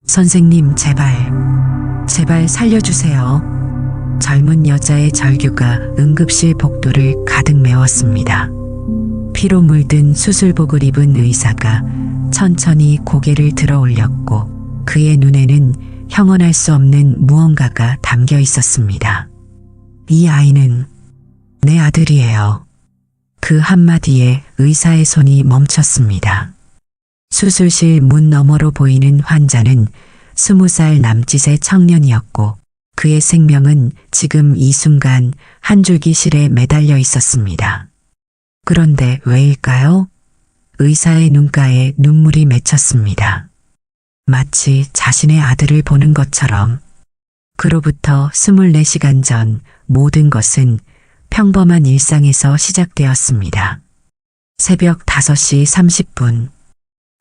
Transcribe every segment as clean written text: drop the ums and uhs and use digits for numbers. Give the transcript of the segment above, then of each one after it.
선생님, 제발 살려주세요. 젊은 여자의 절규가 응급실 복도를 가득 메웠습니다. 피로 물든 수술복을 입은 의사가 천천히 고개를 들어 올렸고 그의 눈에는 형언할 수 없는 무언가가 담겨 있었습니다. 이 아이는 내 아들이에요. 그 한마디에 의사의 손이 멈췄습니다. 수술실 문 너머로 보이는 환자는 20살 남짓의 청년이었고 그의 생명은 지금 이 순간 한 줄기 실에 매달려 있었습니다. 그런데 왜일까요? 의사의 눈가에 눈물이 맺혔습니다. 마치 자신의 아들을 보는 것처럼. 그로부터 24시간 전 모든 것은 평범한 일상에서 시작되었습니다. 새벽 5시 30분.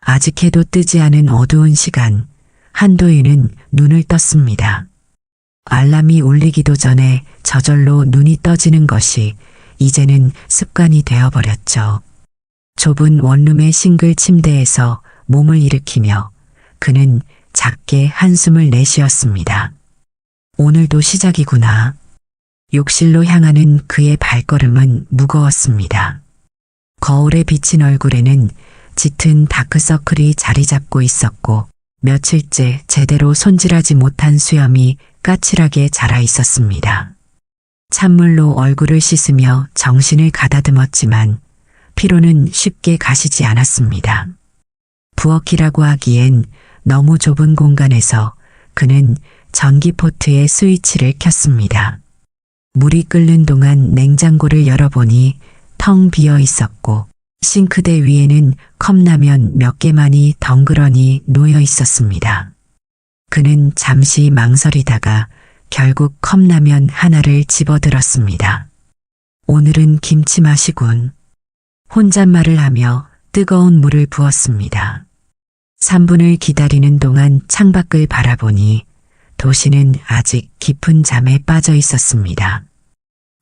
아직 해도 뜨지 않은 어두운 시간, 한도윤은 눈을 떴습니다. 알람이 울리기도 전에 저절로 눈이 떠지는 것이 이제는 습관이 되어버렸죠. 좁은 원룸의 싱글 침대에서 몸을 일으키며 그는 작게 한숨을 내쉬었습니다. 오늘도 시작이구나. 욕실로 향하는 그의 발걸음은 무거웠습니다. 거울에 비친 얼굴에는 짙은 다크서클이 자리 잡고 있었고 며칠째 제대로 손질하지 못한 수염이 까칠하게 자라 있었습니다. 찬물로 얼굴을 씻으며 정신을 가다듬었지만 피로는 쉽게 가시지 않았습니다. 부엌이라고 하기엔 너무 좁은 공간에서 그는 전기포트의 스위치를 켰습니다. 물이 끓는 동안 냉장고를 열어보니 텅 비어 있었고 싱크대 위에는 컵라면 몇 개만이 덩그러니 놓여 있었습니다. 그는 잠시 망설이다가 결국 컵라면 하나를 집어들었습니다. 오늘은 김치맛이군. 혼잣말을 하며 뜨거운 물을 부었습니다. 3분을 기다리는 동안 창밖을 바라보니 도시는 아직 깊은 잠에 빠져 있었습니다.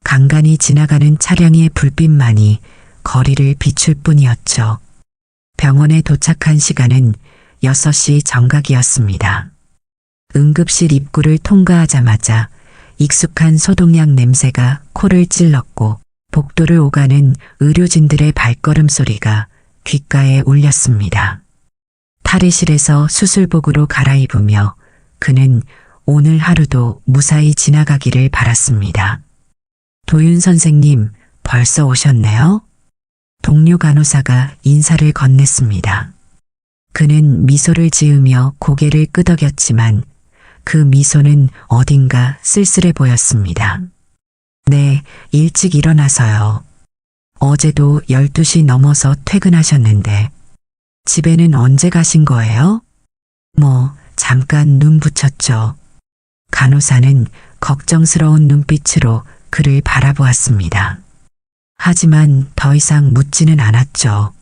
간간히 지나가는 차량의 불빛만이 거리를 비출 뿐이었죠. 병원에 도착한 시간은 6시 정각이었습니다. 응급실 입구를 통과하자마자 익숙한 소독약 냄새가 코를 찔렀고 복도를 오가는 의료진들의 발걸음 소리가 귓가에 울렸습니다. 탈의실에서 수술복으로 갈아입으며 그는 오늘 하루도 무사히 지나가기를 바랐습니다. 도윤 선생님, 벌써 오셨네요? 동료 간호사가 인사를 건넸습니다. 그는 미소를 지으며 고개를 끄덕였지만 그 미소는 어딘가 쓸쓸해 보였습니다. 네, 일찍 일어나서요. 어제도 12시 넘어서 퇴근하셨는데 집에는 언제 가신 거예요? 잠깐 눈 붙였죠. 간호사는 걱정스러운 눈빛으로 그를 바라보았습니다. 하지만 더 이상 묻지는 않았죠.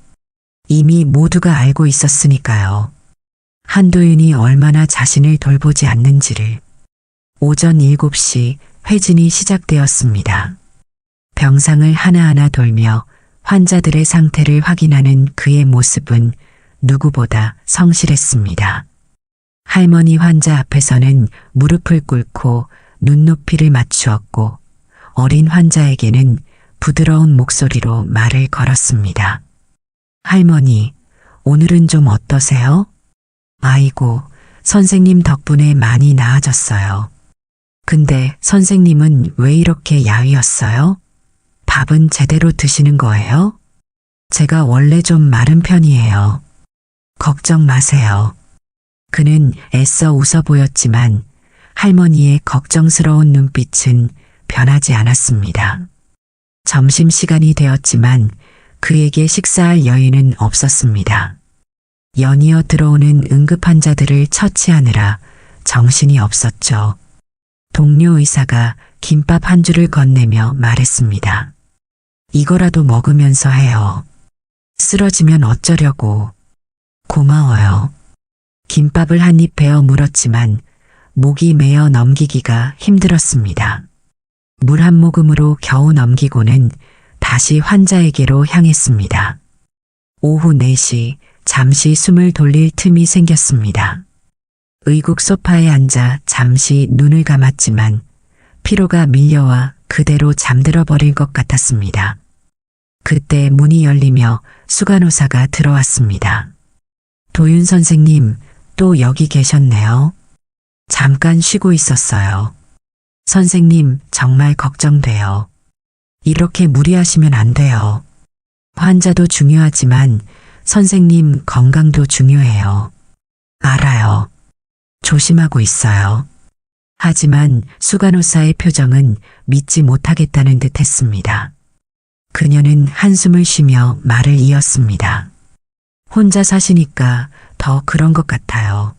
이미 모두가 알고 있었으니까요. 한도윤이 얼마나 자신을 돌보지 않는지를. 오전 7시 회진이 시작되었습니다. 병상을 하나하나 돌며 환자들의 상태를 확인하는 그의 모습은 누구보다 성실했습니다. 할머니 환자 앞에서는 무릎을 꿇고 눈높이를 맞추었고 어린 환자에게는 부드러운 목소리로 말을 걸었습니다. 할머니, 오늘은 좀 어떠세요? 아이고, 선생님 덕분에 많이 나아졌어요. 근데 선생님은 왜 이렇게 야위었어요? 밥은 제대로 드시는 거예요? 제가 원래 좀 마른 편이에요. 걱정 마세요. 그는 애써 웃어 보였지만 할머니의 걱정스러운 눈빛은 변하지 않았습니다. 점심시간이 되었지만 그에게 식사할 여유는 없었습니다. 연이어 들어오는 응급 환자들을 처치하느라 정신이 없었죠. 동료 의사가 김밥 한 줄을 건네며 말했습니다. 이거라도 먹으면서 해요. 쓰러지면 어쩌려고. 고마워요. 김밥을 한 입 베어 물었지만 목이 메어 넘기기가 힘들었습니다. 물 한 모금으로 겨우 넘기고는 다시 환자에게로 향했습니다. 오후 4시 잠시 숨을 돌릴 틈이 생겼습니다. 의국 소파에 앉아 잠시 눈을 감았지만 피로가 밀려와 그대로 잠들어 버릴 것 같았습니다. 그때 문이 열리며 수간호사가 들어왔습니다. 도윤 선생님, 또 여기 계셨네요. 잠깐 쉬고 있었어요. 선생님, 정말 걱정돼요. 이렇게 무리하시면 안 돼요. 환자도 중요하지만 선생님 건강도 중요해요. 알아요. 조심하고 있어요. 하지만 수간호사의 표정은 믿지 못하겠다는 듯 했습니다. 그녀는 한숨을 쉬며 말을 이었습니다. 혼자 사시니까 더 그런 것 같아요.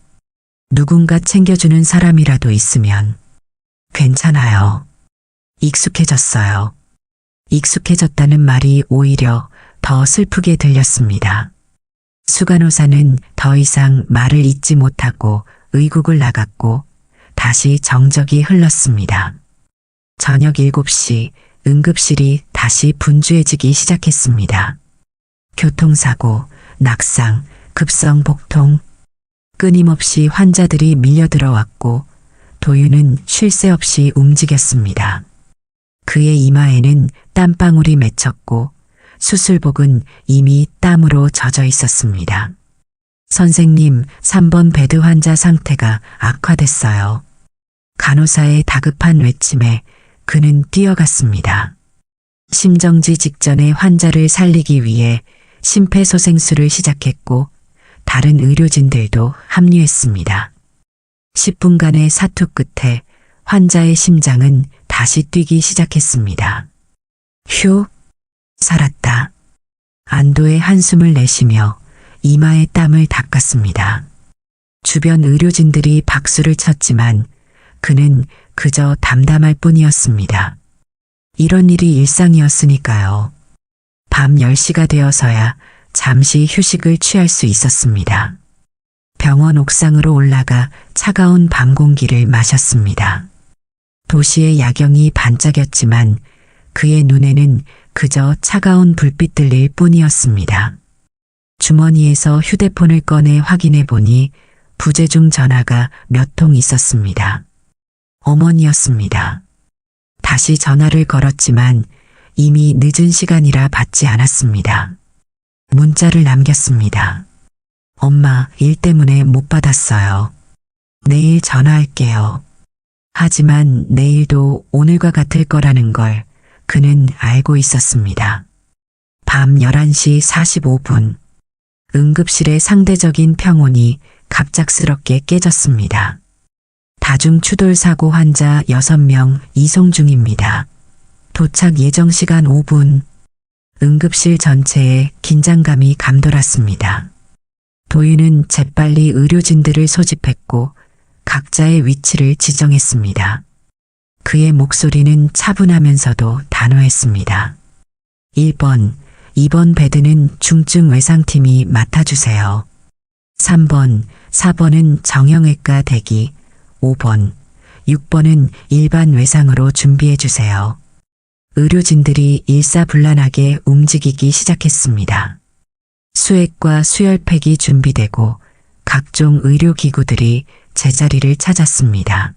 누군가 챙겨주는 사람이라도 있으면 괜찮아요. 익숙해졌어요. 익숙해졌다는 말이 오히려 더 슬프게 들렸습니다. 수간호사는 더 이상 말을 잇지 못하고 의국을 나갔고 다시 정적이 흘렀습니다. 저녁 7시 응급실이 다시 분주해지기 시작했습니다. 교통사고, 낙상, 급성 복통, 끊임없이 환자들이 밀려들어왔고 도윤은 쉴 새 없이 움직였습니다. 그의 이마에는 땀방울이 맺혔고 수술복은 이미 땀으로 젖어 있었습니다. 선생님, 3번 베드 환자 상태가 악화됐어요. 간호사의 다급한 외침에 그는 뛰어갔습니다. 심정지 직전에 환자를 살리기 위해 심폐소생술을 시작했고 다른 의료진들도 합류했습니다. 10분간의 사투 끝에 환자의 심장은 다시 뛰기 시작했습니다. 휴, 살았다. 안도의 한숨을 내쉬며 이마에 땀을 닦았습니다. 주변 의료진들이 박수를 쳤지만 그는 그저 담담할 뿐이었습니다. 이런 일이 일상이었으니까요. 밤 10시가 되어서야 잠시 휴식을 취할 수 있었습니다. 병원 옥상으로 올라가 차가운 밤 공기를 마셨습니다. 도시의 야경이 반짝였지만 그의 눈에는 그저 차가운 불빛들일 뿐이었습니다. 주머니에서 휴대폰을 꺼내 확인해 보니 부재중 전화가 몇 통 있었습니다. 어머니였습니다. 다시 전화를 걸었지만 이미 늦은 시간이라 받지 않았습니다. 문자를 남겼습니다. 엄마, 일 때문에 못 받았어요. 내일 전화할게요. 하지만 내일도 오늘과 같을 거라는 걸 그는 알고 있었습니다. 밤 11시 45분. 응급실의 상대적인 평온이 갑작스럽게 깨졌습니다. 다중추돌사고 환자 6명 이송 중입니다. 도착 예정 시간 5분. 응급실 전체에 긴장감이 감돌았습니다. 도윤은 재빨리 의료진들을 소집했고 각자의 위치를 지정했습니다. 그의 목소리는 차분하면서도 단호했습니다. 1번, 2번 베드는 중증 외상팀이 맡아주세요. 3번, 4번은 정형외과 대기, 5번, 6번은 일반 외상으로 준비해주세요. 의료진들이 일사불란하게 움직이기 시작했습니다. 수액과 수혈팩이 준비되고 각종 의료기구들이 제자리를 찾았습니다.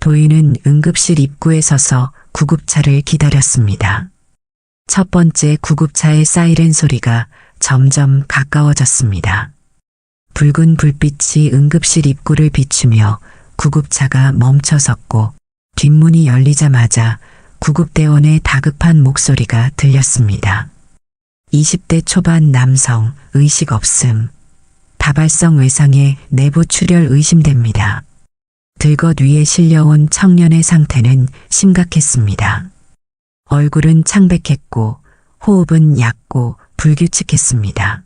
도윤은 응급실 입구에 서서 구급차를 기다렸습니다. 첫 번째 구급차의 사이렌 소리가 점점 가까워졌습니다. 붉은 불빛이 응급실 입구를 비추며 구급차가 멈춰섰고 뒷문이 열리자마자 구급대원의 다급한 목소리가 들렸습니다. 20대 초반 남성, 의식 없음. 다발성 외상의 내부 출혈 의심됩니다. 들것 위에 실려온 청년의 상태는 심각했습니다. 얼굴은 창백했고 호흡은 얕고 불규칙했습니다.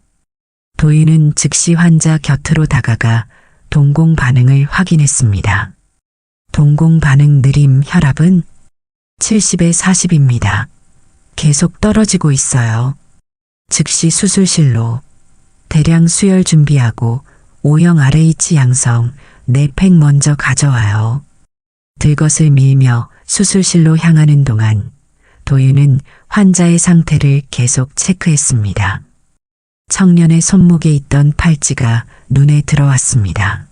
도윤은 즉시 환자 곁으로 다가가 동공 반응을 확인했습니다. 동공 반응 느림. 혈압은 70에 40입니다. 계속 떨어지고 있어요. 즉시 수술실로. 대량 수혈 준비하고 O형 RH 양성 4팩 먼저 가져와요. 들것을 밀며 수술실로 향하는 동안 도윤은 환자의 상태를 계속 체크했습니다. 청년의 손목에 있던 팔찌가 눈에 들어왔습니다.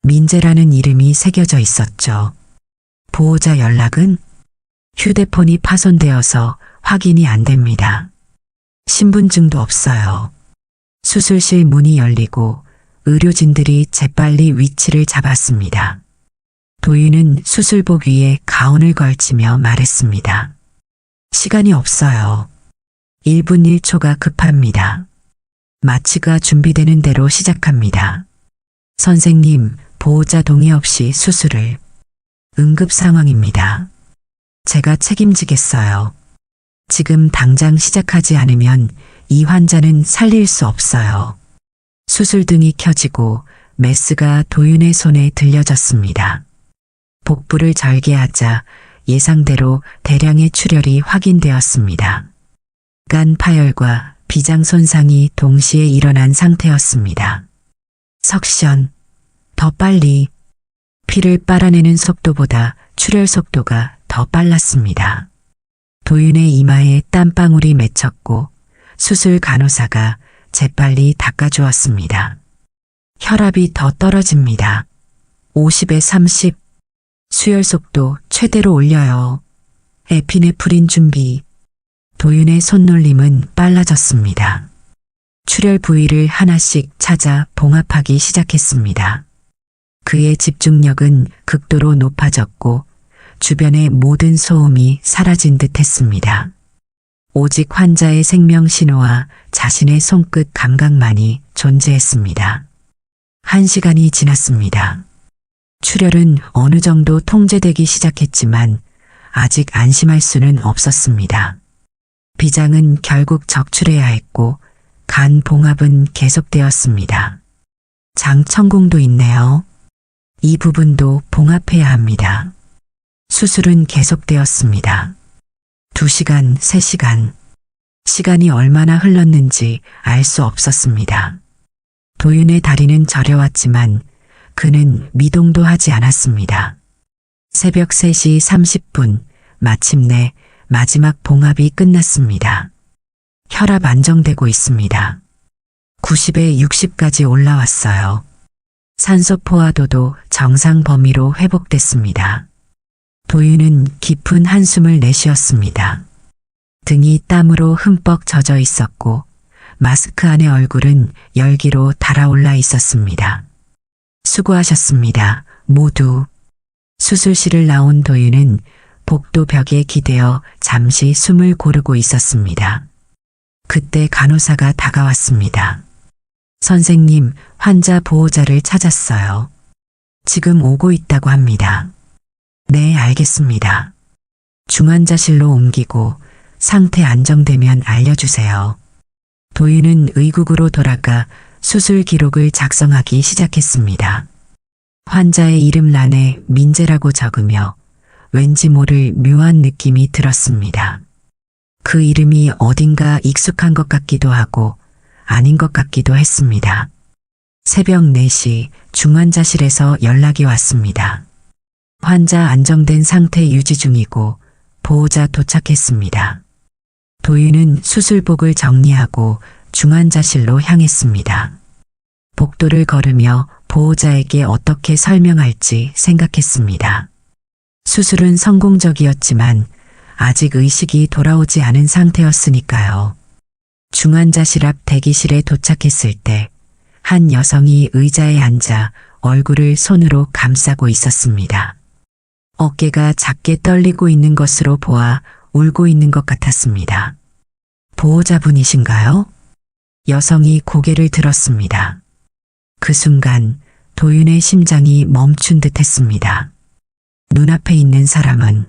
민재라는 이름이 새겨져 있었죠. 보호자 연락은? 휴대폰이 파손되어서 확인이 안 됩니다. 신분증도 없어요. 수술실 문이 열리고 의료진들이 재빨리 위치를 잡았습니다. 도윤은 수술복 위에 가운을 걸치며 말했습니다. 시간이 없어요. 1분 1초가 급합니다. 마취가 준비되는 대로 시작합니다. 선생님, 보호자 동의 없이 수술을. 응급 상황입니다. 제가 책임지겠어요. 지금 당장 시작하지 않으면 이 환자는 살릴 수 없어요. 수술등이 켜지고 메스가 도윤의 손에 들려졌습니다. 복부를 절개하자 예상대로 대량의 출혈이 확인되었습니다. 간 파열과 비장 손상이 동시에 일어난 상태였습니다. 석션, 더 빨리. 피를 빨아내는 속도보다 출혈 속도가 더 빨랐습니다. 도윤의 이마에 땀방울이 맺혔고 수술 간호사가 재빨리 닦아주었습니다. 혈압이 더 떨어집니다. 50에 30. 수혈 속도 최대로 올려요. 에피네프린 준비. 도윤의 손놀림은 빨라졌습니다. 출혈 부위를 하나씩 찾아 봉합하기 시작했습니다. 그의 집중력은 극도로 높아졌고 주변의 모든 소음이 사라진 듯 했습니다. 오직 환자의 생명 신호와 자신의 손끝 감각만이 존재했습니다. 1시간이 지났습니다. 출혈은 어느 정도 통제되기 시작했지만 아직 안심할 수는 없었습니다. 비장은 결국 적출해야 했고 간 봉합은 계속되었습니다. 장 천궁도 있네요. 이 부분도 봉합해야 합니다. 수술은 계속되었습니다. 2시간, 3시간. 시간이 얼마나 흘렀는지 알 수 없었습니다. 도윤의 다리는 저려왔지만 그는 미동도 하지 않았습니다. 새벽 3시 30분, 마침내 마지막 봉합이 끝났습니다. 혈압 안정되고 있습니다. 90에 60까지 올라왔어요. 산소 포화도도 정상 범위로 회복됐습니다. 도윤은 깊은 한숨을 내쉬었습니다. 등이 땀으로 흠뻑 젖어 있었고 마스크 안의 얼굴은 열기로 달아올라 있었습니다. 수고하셨습니다. 모두. 수술실을 나온 도윤은 복도 벽에 기대어 잠시 숨을 고르고 있었습니다. 그때 간호사가 다가왔습니다. 선생님, 환자 보호자를 찾았어요. 지금 오고 있다고 합니다. 네, 알겠습니다. 중환자실로 옮기고 상태 안정되면 알려주세요. 도윤은 의국으로 돌아가 수술 기록을 작성하기 시작했습니다. 환자의 이름란에 민재라고 적으며 왠지 모를 묘한 느낌이 들었습니다. 그 이름이 어딘가 익숙한 것 같기도 하고 아닌 것 같기도 했습니다. 새벽 4시 중환자실에서 연락이 왔습니다. 환자 안정된 상태 유지 중이고 보호자 도착했습니다. 도윤은 수술복을 정리하고 중환자실로 향했습니다. 복도를 걸으며 보호자에게 어떻게 설명할지 생각했습니다. 수술은 성공적이었지만 아직 의식이 돌아오지 않은 상태였으니까요. 중환자실 앞 대기실에 도착했을 때 한 여성이 의자에 앉아 얼굴을 손으로 감싸고 있었습니다. 어깨가 작게 떨리고 있는 것으로 보아 울고 있는 것 같았습니다. 보호자분이신가요? 여성이 고개를 들었습니다. 그 순간 도윤의 심장이 멈춘 듯 했습니다. 눈앞에 있는 사람은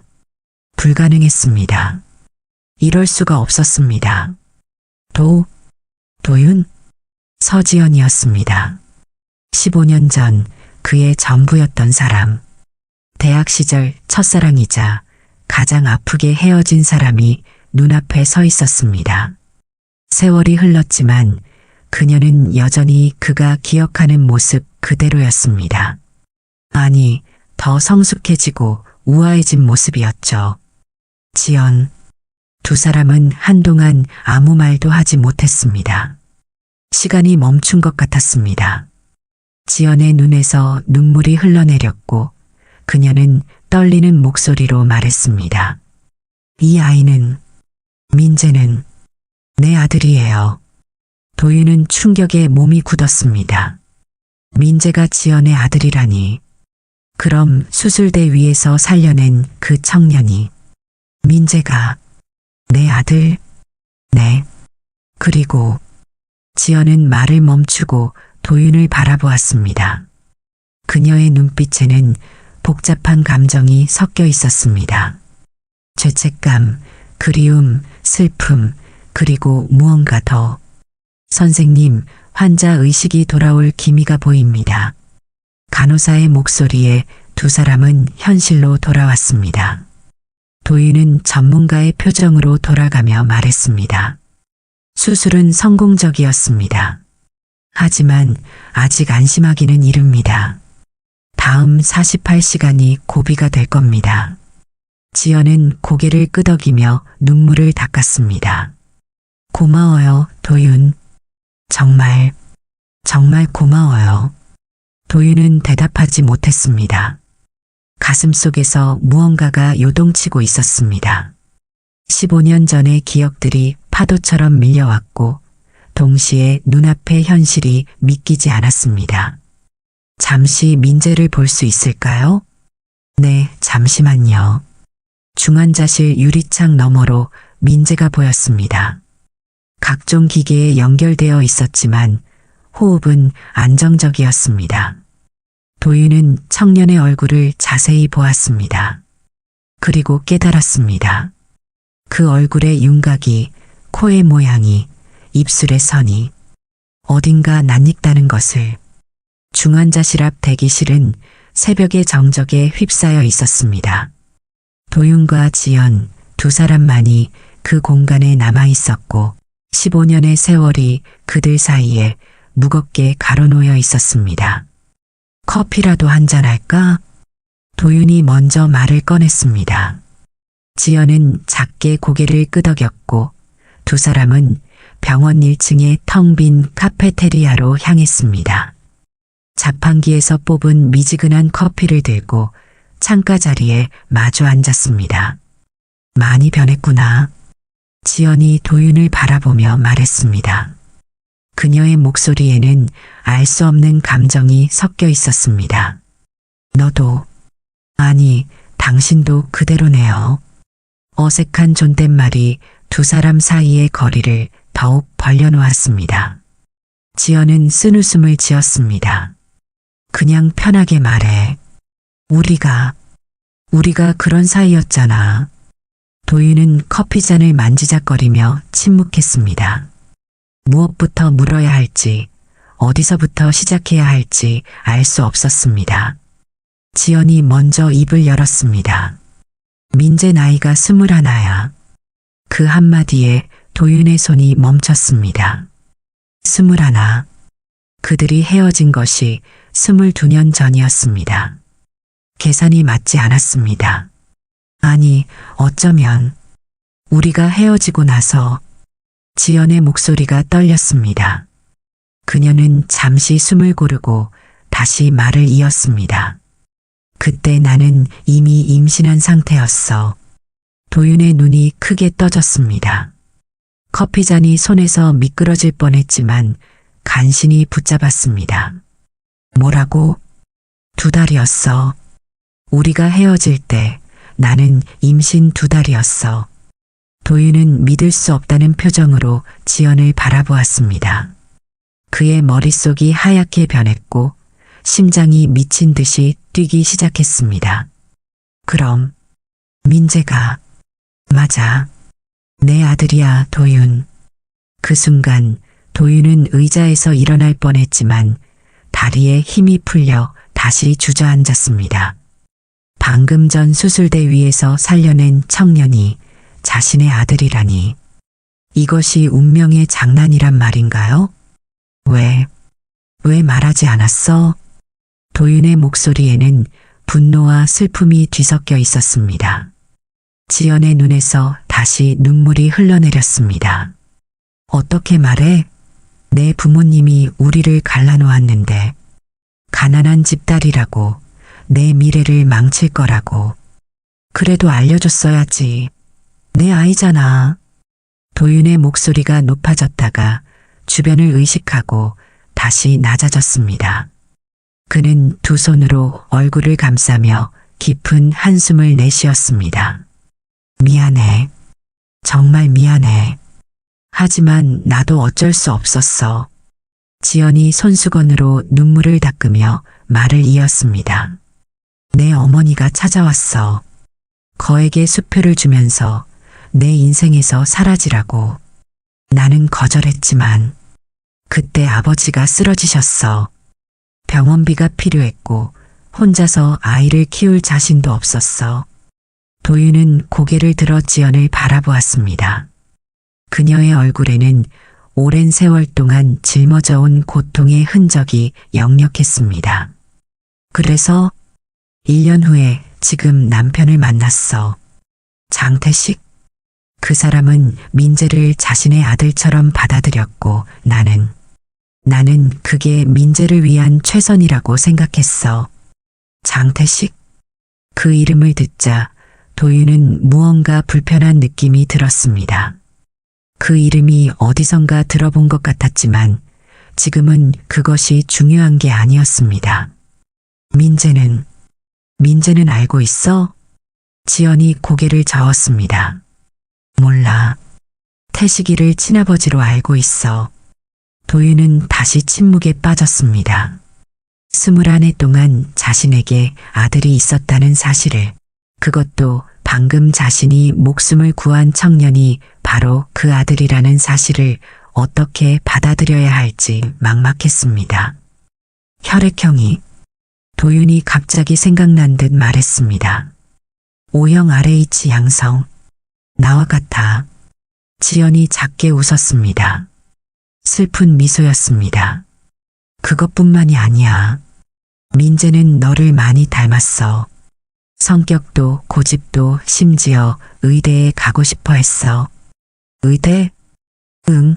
불가능했습니다. 이럴 수가 없었습니다. 도윤? 서지연이었습니다. 15년 전 그의 전부였던 사람. 대학 시절 첫사랑이자 가장 아프게 헤어진 사람이 눈앞에 서 있었습니다. 세월이 흘렀지만 그녀는 여전히 그가 기억하는 모습 그대로였습니다. 아니, 더 성숙해지고 우아해진 모습이었죠. 지연. 두 사람은 한동안 아무 말도 하지 못했습니다. 시간이 멈춘 것 같았습니다. 지연의 눈에서 눈물이 흘러내렸고 그녀는 떨리는 목소리로 말했습니다. 이 아이는, 민재는 내 아들이에요. 도윤은 충격에 몸이 굳었습니다. 민재가 지연의 아들이라니. 그럼 수술대 위에서 살려낸 그 청년이 민재가 내 아들? 네. 그리고 지연은 말을 멈추고 도윤을 바라보았습니다. 그녀의 눈빛에는 복잡한 감정이 섞여 있었습니다. 죄책감, 그리움, 슬픔, 그리고 무언가 더. 선생님, 환자 의식이 돌아올 기미가 보입니다. 간호사의 목소리에 두 사람은 현실로 돌아왔습니다. 도윤은 전문가의 표정으로 돌아가며 말했습니다. 수술은 성공적이었습니다. 하지만 아직 안심하기는 이릅니다. 다음 48시간이 고비가 될 겁니다. 지연은 고개를 끄덕이며 눈물을 닦았습니다. 고마워요, 도윤. 정말 고마워요. 도윤은 대답하지 못했습니다. 가슴속에서 무언가가 요동치고 있었습니다. 15년 전의 기억들이 파도처럼 밀려왔고 동시에 눈앞의 현실이 믿기지 않았습니다. 잠시 민재를 볼 수 있을까요? 네, 잠시만요. 중환자실 유리창 너머로 민재가 보였습니다. 각종 기계에 연결되어 있었지만 호흡은 안정적이었습니다. 도윤은 청년의 얼굴을 자세히 보았습니다. 그리고 깨달았습니다. 그 얼굴의 윤곽이, 코의 모양이, 입술의 선이 어딘가 낯익다는 것을. 중환자실 앞 대기실은 새벽의 정적에 휩싸여 있었습니다. 도윤과 지연 두 사람만이 그 공간에 남아 있었고 15년의 세월이 그들 사이에 무겁게 가로놓여 있었습니다. 커피라도 한잔 할까? 도윤이 먼저 말을 꺼냈습니다. 지연은 작게 고개를 끄덕였고 두 사람은 병원 1층의 텅 빈 카페테리아로 향했습니다. 자판기에서 뽑은 미지근한 커피를 들고 창가 자리에 마주 앉았습니다. 많이 변했구나. 지연이 도윤을 바라보며 말했습니다. 그녀의 목소리에는 알 수 없는 감정이 섞여 있었습니다. 너도, 아니, 당신도 그대로네요. 어색한 존댓말이 두 사람 사이의 거리를 더욱 벌려놓았습니다. 지연은 쓴웃음을 지었습니다. 그냥 편하게 말해. 우리가 그런 사이였잖아. 도윤은 커피잔을 만지작거리며 침묵했습니다. 무엇부터 물어야 할지, 어디서부터 시작해야 할지 알 수 없었습니다. 지연이 먼저 입을 열었습니다. 민재 나이가 21야. 그 한마디에 도윤의 손이 멈췄습니다. 21. 그들이 헤어진 것이 22년 전이었습니다. 계산이 맞지 않았습니다. 아니, 어쩌면 우리가 헤어지고 나서. 지연의 목소리가 떨렸습니다. 그녀는 잠시 숨을 고르고 다시 말을 이었습니다. 그때 나는 이미 임신한 상태였어. 도윤의 눈이 크게 떠졌습니다. 커피잔이 손에서 미끄러질 뻔했지만 간신히 붙잡았습니다. 뭐라고? 2달이었어. 우리가 헤어질 때 나는 임신 2달이었어. 도윤은 믿을 수 없다는 표정으로 지연을 바라보았습니다. 그의 머릿속이 하얗게 변했고 심장이 미친 듯이 뛰기 시작했습니다. 그럼 민재가 맞아. 내 아들이야, 도윤. 그 순간 도윤은 의자에서 일어날 뻔했지만 다리에 힘이 풀려 다시 주저앉았습니다. 방금 전 수술대 위에서 살려낸 청년이 자신의 아들이라니. 이것이 운명의 장난이란 말인가요? 왜 말하지 않았어? 도윤의 목소리에는 분노와 슬픔이 뒤섞여 있었습니다. 지연의 눈에서 다시 눈물이 흘러내렸습니다. 어떻게 말해? 내 부모님이 우리를 갈라놓았는데. 가난한 집 딸이라고, 내 미래를 망칠 거라고. 그래도 알려줬어야지. 내 아이잖아. 도윤의 목소리가 높아졌다가 주변을 의식하고 다시 낮아졌습니다. 그는 두 손으로 얼굴을 감싸며 깊은 한숨을 내쉬었습니다. 미안해. 정말 미안해. 하지만 나도 어쩔 수 없었어. 지연이 손수건으로 눈물을 닦으며 말을 이었습니다. 내 어머니가 찾아왔어. 거에게 수표를 주면서 내 인생에서 사라지라고. 나는 거절했지만 그때 아버지가 쓰러지셨어. 병원비가 필요했고 혼자서 아이를 키울 자신도 없었어. 도윤은 고개를 들어 지연을 바라보았습니다. 그녀의 얼굴에는 오랜 세월 동안 짊어져 온 고통의 흔적이 역력했습니다. 그래서 1년 후에 지금 남편을 만났어. 장태식? 그 사람은 민재를 자신의 아들처럼 받아들였고 나는 그게 민재를 위한 최선이라고 생각했어. 장태식? 그 이름을 듣자 도윤은 무언가 불편한 느낌이 들었습니다. 그 이름이 어디선가 들어본 것 같았지만 지금은 그것이 중요한 게 아니었습니다. 민재는 알고 있어? 지연이 고개를 저었습니다. 몰라. 태식이를 친아버지로 알고 있어. 도윤은 다시 침묵에 빠졌습니다. 21해 동안 자신에게 아들이 있었다는 사실을, 그것도 방금 자신이 목숨을 구한 청년이 바로 그 아들이라는 사실을 어떻게 받아들여야 할지 막막했습니다. 혈액형이, 도윤이 갑자기 생각난 듯 말했습니다. O형 RH 양성. 나와 같아. 지연이 작게 웃었습니다. 슬픈 미소였습니다. 그것뿐만이 아니야. 민재는 너를 많이 닮았어. 성격도 고집도 심지어 의대에 가고 싶어 했어. 의대? 응.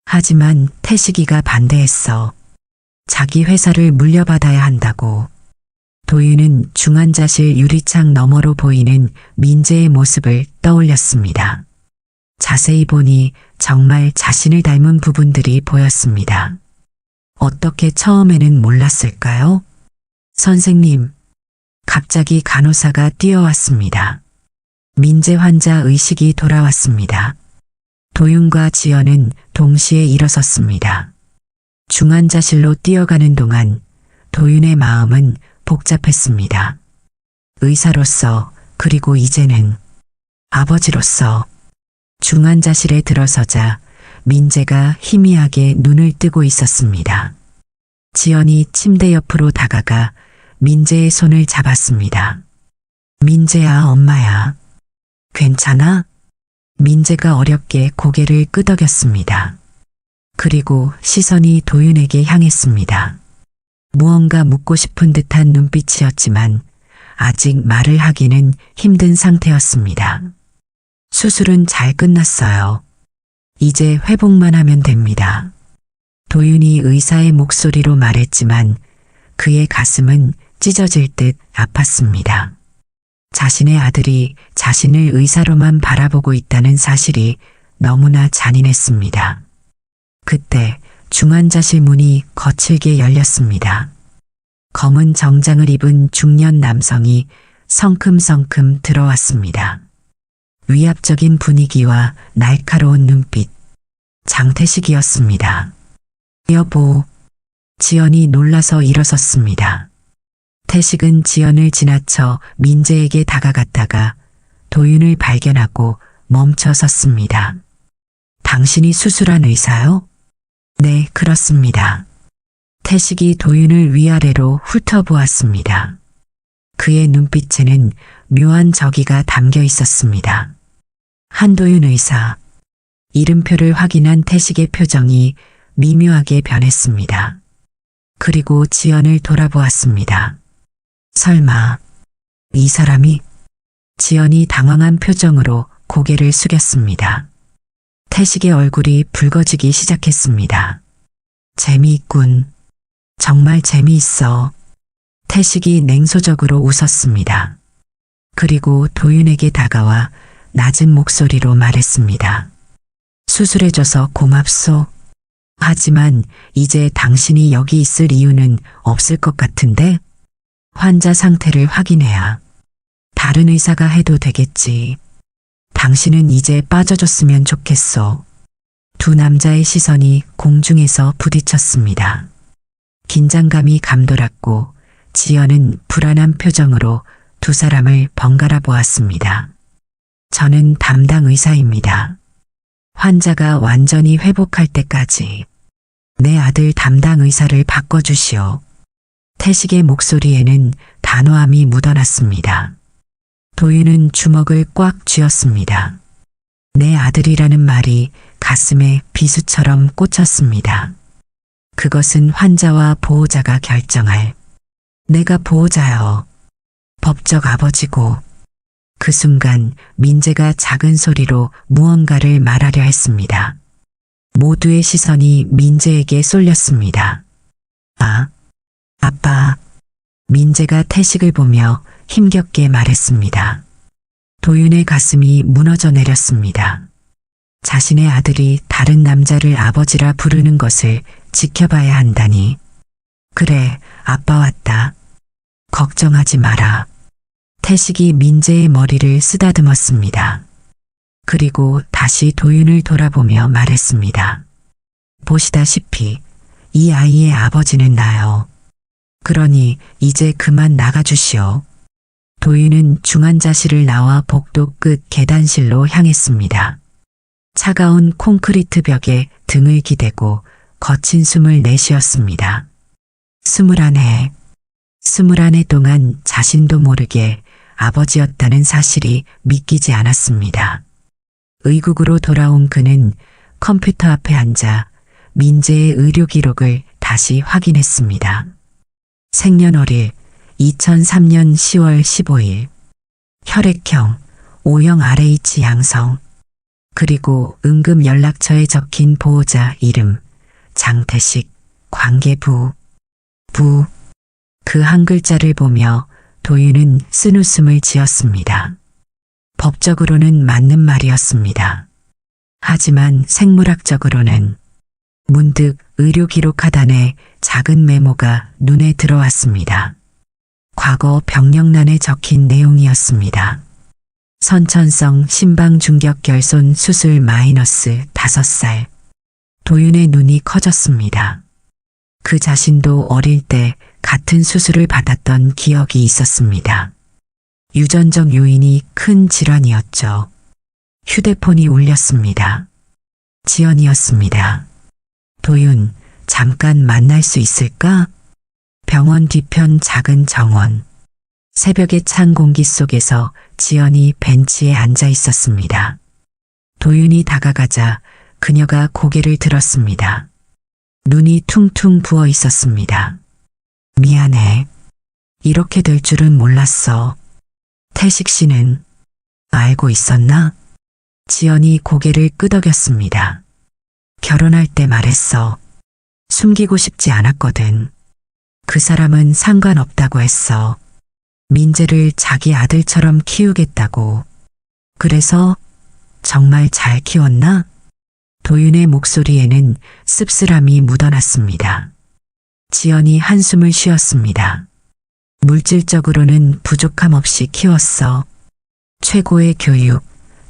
하지만 태식이가 반대했어. 자기 회사를 물려받아야 한다고. 도윤은 중환자실 유리창 너머로 보이는 민재의 모습을 떠올렸습니다. 자세히 보니 정말 자신을 닮은 부분들이 보였습니다. 어떻게 처음에는 몰랐을까요? 선생님, 갑자기 간호사가 뛰어왔습니다. 민재 환자 의식이 돌아왔습니다. 도윤과 지연은 동시에 일어섰습니다. 중환자실로 뛰어가는 동안 도윤의 마음은 복잡했습니다. 의사로서, 그리고 이제는 아버지로서. 중환자실에 들어서자 민재가 희미하게 눈을 뜨고 있었습니다. 지연이 침대 옆으로 다가가 민재의 손을 잡았습니다. 민재야, 엄마야. 괜찮아? 민재가 어렵게 고개를 끄덕였습니다. 그리고 시선이 도윤에게 향했습니다. 무언가 묻고 싶은 듯한 눈빛이었지만 아직 말을 하기는 힘든 상태였습니다. 수술은 잘 끝났어요. 이제 회복만 하면 됩니다. 도윤이 의사의 목소리로 말했지만 그의 가슴은 찢어질 듯 아팠습니다. 자신의 아들이 자신을 의사로만 바라보고 있다는 사실이 너무나 잔인했습니다. 그때 중환자실 문이 거칠게 열렸습니다. 검은 정장을 입은 중년 남성이 성큼성큼 들어왔습니다. 위압적인 분위기와 날카로운 눈빛, 장태식이었습니다. 여보, 지연이 놀라서 일어섰습니다. 태식은 지연을 지나쳐 민재에게 다가갔다가 도윤을 발견하고 멈춰 섰습니다. 당신이 수술한 의사요? 네, 그렇습니다. 태식이 도윤을 위아래로 훑어보았습니다. 그의 눈빛에는 묘한 적이가 담겨 있었습니다. 한도윤 의사. 이름표를 확인한 태식의 표정이 미묘하게 변했습니다. 그리고 지연을 돌아보았습니다. 설마 이 사람이? 지연이 당황한 표정으로 고개를 숙였습니다. 태식의 얼굴이 붉어지기 시작했습니다. 재미있군. 정말 재미있어. 태식이 냉소적으로 웃었습니다. 그리고 도윤에게 다가와 낮은 목소리로 말했습니다. 수술해줘서 고맙소. 하지만 이제 당신이 여기 있을 이유는 없을 것 같은데? 환자 상태를 확인해야 다른 의사가 해도 되겠지. 당신은 이제 빠져줬으면 좋겠소. 두 남자의 시선이 공중에서 부딪혔습니다. 긴장감이 감돌았고 지연은 불안한 표정으로 두 사람을 번갈아 보았습니다. 저는 담당 의사입니다. 환자가 완전히 회복할 때까지 내 아들 담당 의사를 바꿔주시오. 태식의 목소리에는 단호함이 묻어났습니다. 도윤은 주먹을 꽉 쥐었습니다. 내 아들이라는 말이 가슴에 비수처럼 꽂혔습니다. 그것은 환자와 보호자가 결정할 내가 보호자여. 법적 아버지고. 그 순간 민재가 작은 소리로 무언가를 말하려 했습니다. 모두의 시선이 민재에게 쏠렸습니다. 아빠. 민재가 태식을 보며 힘겹게 말했습니다. 도윤의 가슴이 무너져 내렸습니다. 자신의 아들이 다른 남자를 아버지라 부르는 것을 지켜봐야 한다니. 그래, 아빠 왔다. 걱정하지 마라. 태식이 민재의 머리를 쓰다듬었습니다. 그리고 다시 도윤을 돌아보며 말했습니다. 보시다시피 이 아이의 아버지는 나요. 그러니 이제 그만 나가주시오. 도윤은 중환자실을 나와 복도 끝 계단실로 향했습니다. 차가운 콘크리트 벽에 등을 기대고 거친 숨을 내쉬었습니다. 21해. 21해 동안 자신도 모르게 아버지였다는 사실이 믿기지 않았습니다. 의국으로 돌아온 그는 컴퓨터 앞에 앉아 민재의 의료 기록을 다시 확인했습니다. 생년월일 2003년 10월 15일, 혈액형 O형 RH 양성, 그리고 응급 연락처에 적힌 보호자 이름 장태식, 관계부, 그 한 글자를 보며 도윤은 쓴웃음을 지었습니다. 법적으로는 맞는 말이었습니다. 하지만 생물학적으로는 문득 의료 기록 하단에 작은 메모가 눈에 들어왔습니다. 과거 병력란에 적힌 내용이었습니다. 선천성 심방중격결손 수술 마이너스 5살. 도윤의 눈이 커졌습니다. 그 자신도 어릴 때 같은 수술을 받았던 기억이 있었습니다. 유전적 요인이 큰 질환이었죠. 휴대폰이 울렸습니다. 지연이었습니다. 도윤, 잠깐 만날 수 있을까? 병원 뒤편 작은 정원. 새벽의 찬 공기 속에서 지연이 벤치에 앉아 있었습니다. 도윤이 다가가자 그녀가 고개를 들었습니다. 눈이 퉁퉁 부어 있었습니다. 미안해. 이렇게 될 줄은 몰랐어. 태식 씨는 알고 있었나? 지연이 고개를 끄덕였습니다. 결혼할 때 말했어. 숨기고 싶지 않았거든. 그 사람은 상관없다고 했어. 민재를 자기 아들처럼 키우겠다고. 그래서 정말 잘 키웠나? 도윤의 목소리에는 씁쓸함이 묻어났습니다. 지연이 한숨을 쉬었습니다. 물질적으로는 부족함 없이 키웠어. 최고의 교육,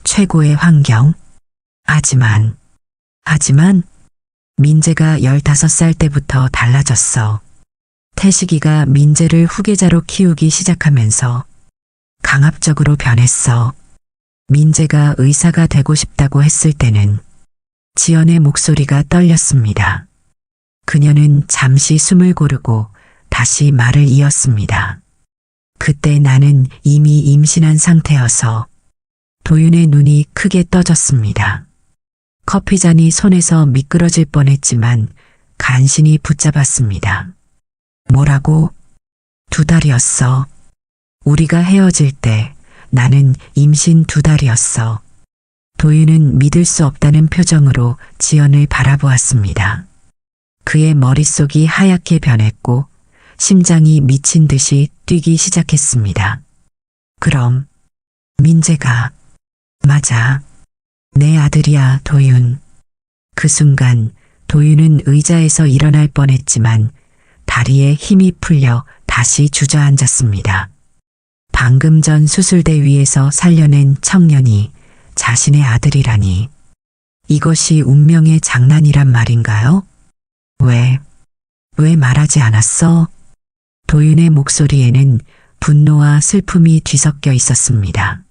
최고의 환경. 하지만 민재가 15살 때부터 달라졌어. 태식이가 민재를 후계자로 키우기 시작하면서 강압적으로 변했어. 민재가 의사가 되고 싶다고 했을 때는 지연의 목소리가 떨렸습니다. 그녀는 잠시 숨을 고르고 다시 말을 이었습니다. 그때 나는 이미 임신한 상태여서. 도윤의 눈이 크게 떠졌습니다. 커피잔이 손에서 미끄러질 뻔했지만 간신히 붙잡았습니다. 뭐라고? 2달이었어. 우리가 헤어질 때 나는 임신 2달이었어. 도윤은 믿을 수 없다는 표정으로 지연을 바라보았습니다. 그의 머릿속이 하얗게 변했고 심장이 미친 듯이 뛰기 시작했습니다. 그럼 민재가 맞아. 내 아들이야, 도윤. 그 순간 도윤은 의자에서 일어날 뻔했지만 다리에 힘이 풀려 다시 주저앉았습니다. 방금 전 수술대 위에서 살려낸 청년이 자신의 아들이라니. 이것이 운명의 장난이란 말인가요? 왜 말하지 않았어? 도윤의 목소리에는 분노와 슬픔이 뒤섞여 있었습니다.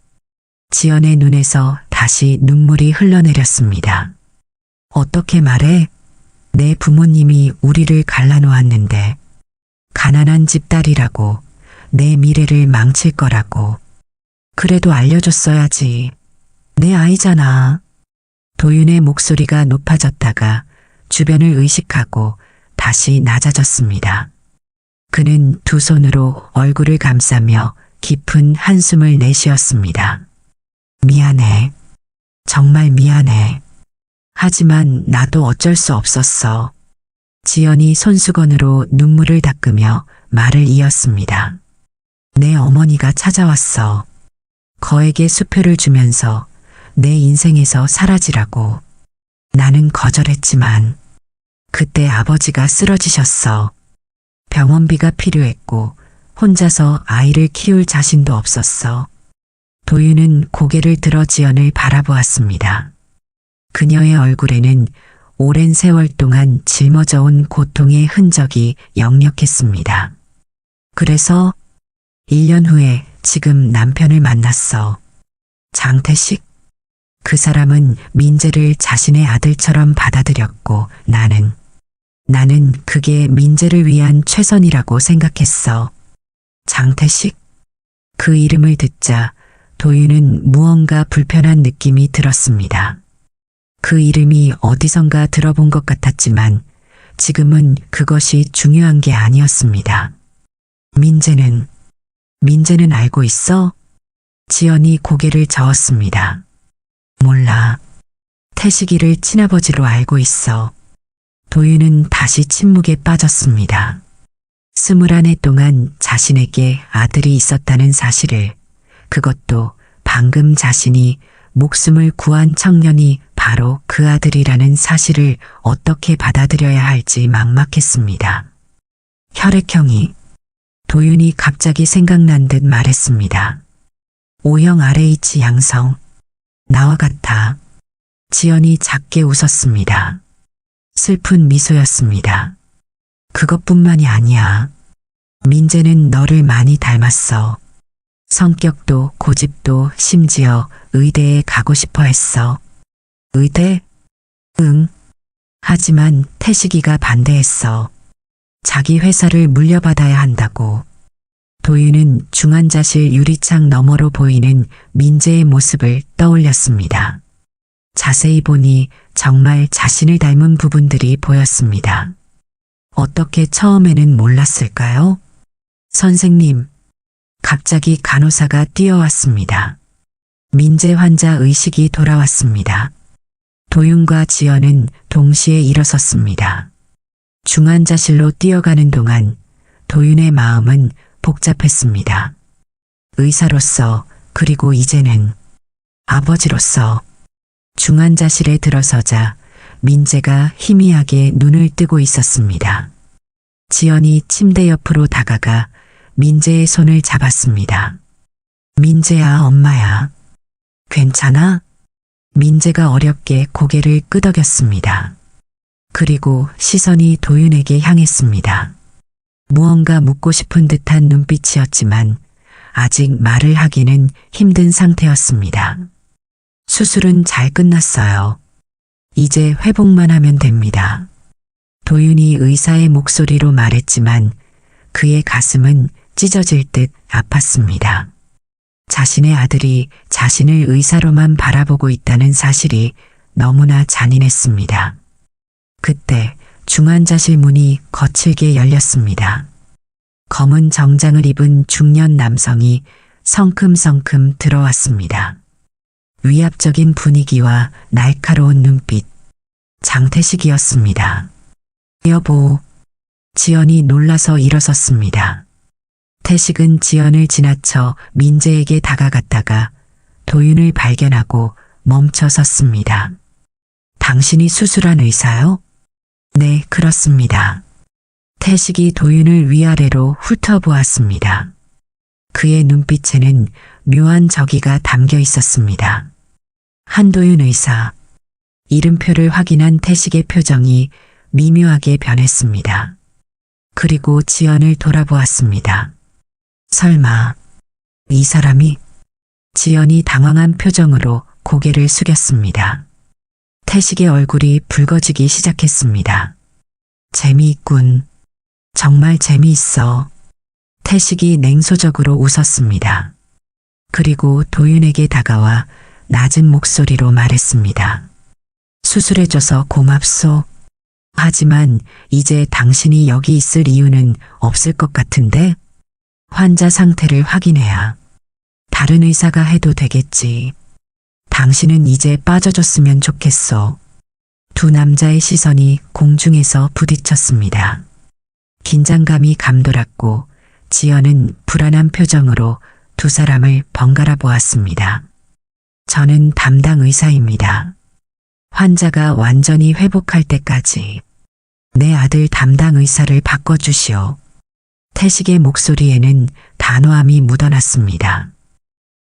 지연의 눈에서 다시 눈물이 흘러내렸습니다. 어떻게 말해? 내 부모님이 우리를 갈라놓았는데 가난한 집 딸이라고 내 미래를 망칠 거라고. 그래도 알려줬어야지. 내 아이잖아. 도윤의 목소리가 높아졌다가 주변을 의식하고 다시 낮아졌습니다. 그는 두 손으로 얼굴을 감싸며 깊은 한숨을 내쉬었습니다. 미안해. 정말 미안해. 하지만 나도 어쩔 수 없었어. 지연이 손수건으로 눈물을 닦으며 말을 이었습니다. 내 어머니가 찾아왔어. 거에게 수표를 주면서 내 인생에서 사라지라고. 나는 거절했지만 그때 아버지가 쓰러지셨어. 병원비가 필요했고 혼자서 아이를 키울 자신도 없었어. 도윤은 고개를 들어 지연을 바라보았습니다. 그녀의 얼굴에는 오랜 세월 동안 짊어져온 고통의 흔적이 역력했습니다. 그래서 1년 후에 지금 남편을 만났어. 장태식? 그 사람은 민재를 자신의 아들처럼 받아들였고 나는 그게 민재를 위한 최선이라고 생각했어. 장태식? 그 이름을 듣자 도윤은 무언가 불편한 느낌이 들었습니다. 그 이름이 어디선가 들어본 것 같았지만 지금은 그것이 중요한 게 아니었습니다. 민재는 알고 있어? 지연이 고개를 저었습니다. 몰라. 태식이를 친아버지로 알고 있어. 도윤은 다시 침묵에 빠졌습니다. 21해 동안 자신에게 아들이 있었다는 사실을, 그것도 방금 자신이 목숨을 구한 청년이 바로 그 아들이라는 사실을 어떻게 받아들여야 할지 막막했습니다. 혈액형이, 도윤이 갑자기 생각난 듯 말했습니다. O형 RH 양성. 나와 같아. 지연이 작게 웃었습니다. 슬픈 미소였습니다. 그것뿐만이 아니야. 민재는 너를 많이 닮았어. 성격도 고집도 심지어 의대에 가고 싶어 했어. 의대? 응. 하지만 태식이가 반대했어. 자기 회사를 물려받아야 한다고. 도윤은 중환자실 유리창 너머로 보이는 민재의 모습을 떠올렸습니다. 자세히 보니 정말 자신을 닮은 부분들이 보였습니다. 어떻게 처음에는 몰랐을까요? 선생님, 갑자기 간호사가 뛰어왔습니다. 민재 환자 의식이 돌아왔습니다. 도윤과 지연은 동시에 일어섰습니다. 중환자실로 뛰어가는 동안 도윤의 마음은 복잡했습니다. 의사로서, 그리고 이제는 아버지로서. 중환자실에 들어서자 민재가 희미하게 눈을 뜨고 있었습니다. 지연이 침대 옆으로 다가가 민재의 손을 잡았습니다. 민재야, 엄마야. 괜찮아? 민재가 어렵게 고개를 끄덕였습니다. 그리고 시선이 도윤에게 향했습니다. 무언가 묻고 싶은 듯한 눈빛이었지만 아직 말을 하기는 힘든 상태였습니다. 수술은 잘 끝났어요. 이제 회복만 하면 됩니다. 도윤이 의사의 목소리로 말했지만 그의 가슴은 찢어질 듯 아팠습니다. 자신의 아들이 자신을 의사로만 바라보고 있다는 사실이 너무나 잔인했습니다. 그때 중환자실 문이 거칠게 열렸습니다. 검은 정장을 입은 중년 남성이 성큼성큼 들어왔습니다. 위압적인 분위기와 날카로운 눈빛, 장태식이었습니다. 여보. 지연이 놀라서 일어섰습니다. 태식은 지연을 지나쳐 민재에게 다가갔다가 도윤을 발견하고 멈춰 섰습니다. 당신이 수술한 의사요? 네, 그렇습니다. 태식이 도윤을 위아래로 훑어보았습니다. 그의 눈빛에는 묘한 적이가 담겨 있었습니다. 한도윤 의사. 이름표를 확인한 태식의 표정이 미묘하게 변했습니다. 그리고 지연을 돌아보았습니다. 설마 이 사람이? 지연이 당황한 표정으로 고개를 숙였습니다. 태식의 얼굴이 붉어지기 시작했습니다. 재미있군. 정말 재미있어. 태식이 냉소적으로 웃었습니다. 그리고 도윤에게 다가와 낮은 목소리로 말했습니다. 수술해줘서 고맙소. 하지만 이제 당신이 여기 있을 이유는 없을 것 같은데? 환자 상태를 확인해야 다른 의사가 해도 되겠지. 당신은 이제 빠져줬으면 좋겠어. 두 남자의 시선이 공중에서 부딪혔습니다. 긴장감이 감돌았고 지연은 불안한 표정으로 두 사람을 번갈아 보았습니다. 저는 담당 의사입니다. 환자가 완전히 회복할 때까지 내 아들 담당 의사를 바꿔주시오. 태식의 목소리에는 단호함이 묻어났습니다.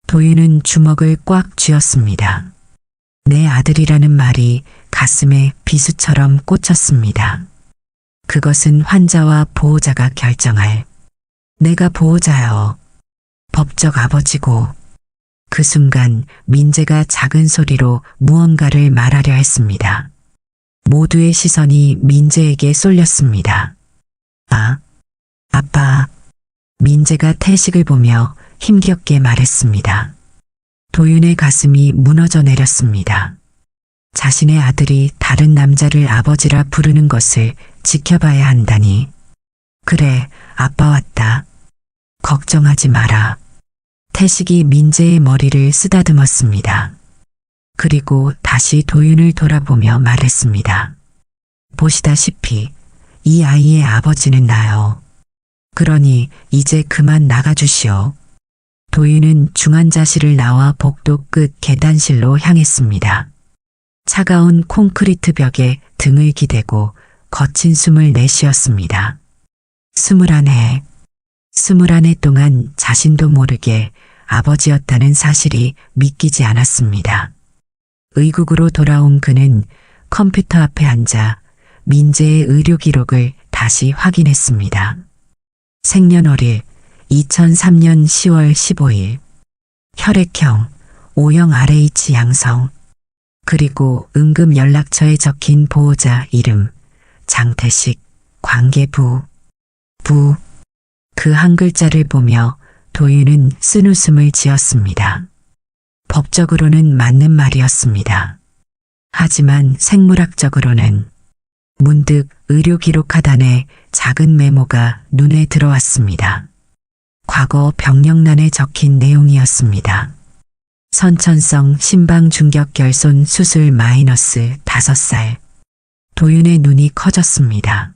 도윤은 주먹을 꽉 쥐었습니다. 내 아들이라는 말이 가슴에 비수처럼 꽂혔습니다. 그것은 환자와 보호자가 결정할 내가 보호자여. 법적 아버지고. 그 순간 민재가 작은 소리로 무언가를 말하려 했습니다. 모두의 시선이 민재에게 쏠렸습니다. 아빠. 민재가 태식을 보며 힘겹게 말했습니다. 도윤의 가슴이 무너져 내렸습니다. 자신의 아들이 다른 남자를 아버지라 부르는 것을 지켜봐야 한다니. 그래, 아빠 왔다. 걱정하지 마라. 태식이 민재의 머리를 쓰다듬었습니다. 그리고 다시 도윤을 돌아보며 말했습니다. 보시다시피 이 아이의 아버지는 나요. 그러니 이제 그만 나가주시오. 도윤은 중환자실을 나와 복도 끝 계단실로 향했습니다. 차가운 콘크리트 벽에 등을 기대고 거친 숨을 내쉬었습니다. 21해. 21해 동안 자신도 모르게 아버지였다는 사실이 믿기지 않았습니다. 의국으로 돌아온 그는 컴퓨터 앞에 앉아 민재의 의료 기록을 다시 확인했습니다. 생년월일 2003년 10월 15일, 혈액형 O형 RH 양성, 그리고 응급 연락처에 적힌 보호자 이름 장태식, 관계부, 그 한 글자를 보며 도윤은 쓴웃음을 지었습니다. 법적으로는 맞는 말이었습니다. 하지만 생물학적으로는 문득 의료 기록 하단에 작은 메모가 눈에 들어왔습니다. 과거 병력란에 적힌 내용이었습니다. 선천성 심방 중격 결손 수술 -5살. 도윤의 눈이 커졌습니다.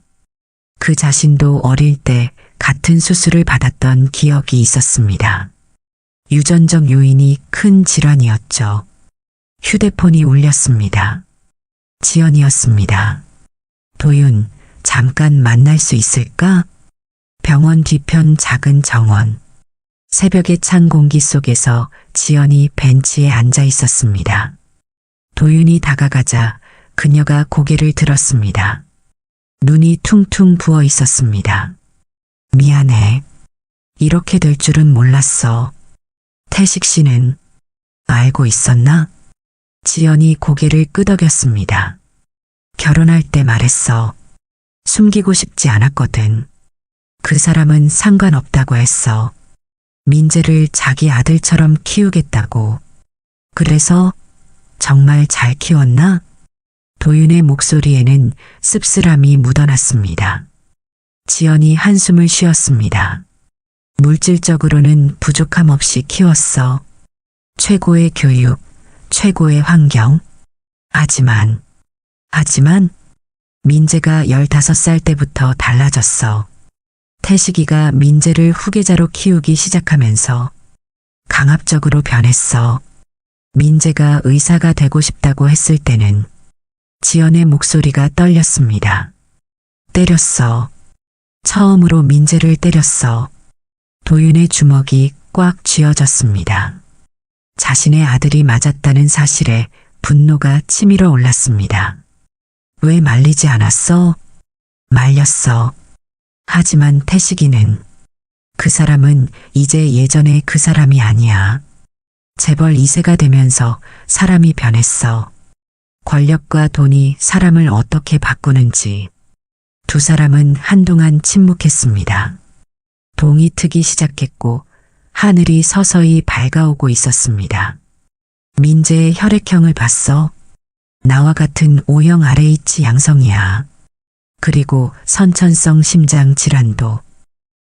그 자신도 어릴 때 같은 수술을 받았던 기억이 있었습니다. 유전적 요인이 큰 질환이었죠. 휴대폰이 울렸습니다. 지연이었습니다. 도윤, 잠깐 만날 수 있을까? 병원 뒤편 작은 정원. 새벽의 찬 공기 속에서 지연이 벤치에 앉아 있었습니다. 도윤이 다가가자 그녀가 고개를 들었습니다. 눈이 퉁퉁 부어 있었습니다. 미안해. 이렇게 될 줄은 몰랐어. 태식 씨는 알고 있었나? 지연이 고개를 끄덕였습니다. 결혼할 때 말했어. 숨기고 싶지 않았거든. 그 사람은 상관없다고 했어. 민재를 자기 아들처럼 키우겠다고. 그래서 정말 잘 키웠나? 도윤의 목소리에는 씁쓸함이 묻어났습니다. 지연이 한숨을 쉬었습니다. 물질적으로는 부족함 없이 키웠어. 최고의 교육, 최고의 환경. 하지만 민재가 15살 때부터 달라졌어. 태식이가 민재를 후계자로 키우기 시작하면서 강압적으로 변했어. 민재가 의사가 되고 싶다고 했을 때는 지연의 목소리가 떨렸습니다. 때렸어. 처음으로 민재를 때렸어. 도윤의 주먹이 꽉 쥐어졌습니다. 자신의 아들이 맞았다는 사실에 분노가 치밀어 올랐습니다. 왜 말리지 않았어? 말렸어. 하지만 태식이는 그 사람은 이제 예전의 그 사람이 아니야. 재벌 2세가 되면서 사람이 변했어. 권력과 돈이 사람을 어떻게 바꾸는지. 두 사람은 한동안 침묵했습니다. 동이 트기 시작했고 하늘이 서서히 밝아오고 있었습니다. 민재의 혈액형을 봤어. 나와 같은 O형 RH 양성이야. 그리고 선천성 심장 질환도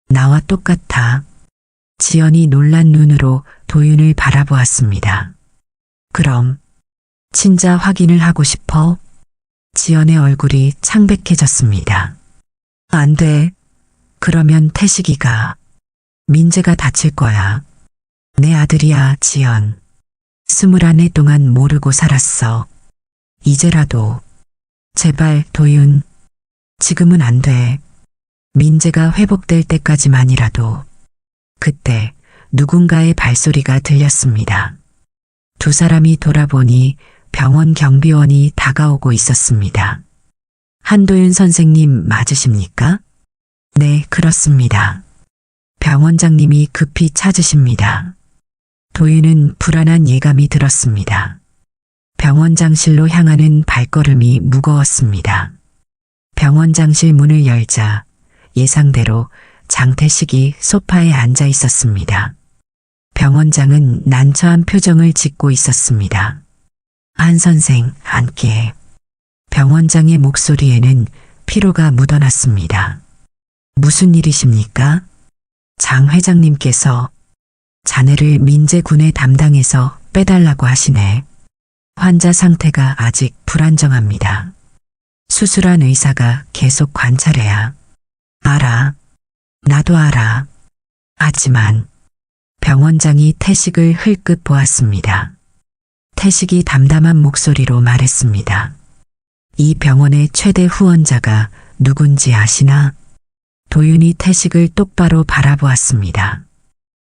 나와 똑같아. 지연이 놀란 눈으로 도윤을 바라보았습니다. 그럼 친자 확인을 하고 싶어? 지연의 얼굴이 창백해졌습니다. 안 돼. 그러면 태식이가, 민재가 다칠 거야. 내 아들이야, 지연. 21해 동안 모르고 살았어. 이제라도. 제발, 도윤. 지금은 안 돼. 민재가 회복될 때까지만이라도. 그때 누군가의 발소리가 들렸습니다. 두 사람이 돌아보니 병원 경비원이 다가오고 있었습니다. 한도윤 선생님 맞으십니까? 네, 그렇습니다. 병원장님이 급히 찾으십니다. 도윤은 불안한 예감이 들었습니다. 병원장실로 향하는 발걸음이 무거웠습니다. 병원장실 문을 열자 예상대로 장태식이 소파에 앉아 있었습니다. 병원장은 난처한 표정을 짓고 있었습니다. 한 선생, 앉게. 병원장의 목소리에는 피로가 묻어났습니다. 무슨 일이십니까? 장 회장님께서 자네를 민재군의 담당에서 빼달라고 하시네. 환자 상태가 아직 불안정합니다. 수술한 의사가 계속 관찰해야. 알아. 나도 알아. 하지만 병원장이 태식을 흘끗 보았습니다. 태식이 담담한 목소리로 말했습니다. 이 병원의 최대 후원자가 누군지 아시나? 도윤이 태식을 똑바로 바라보았습니다.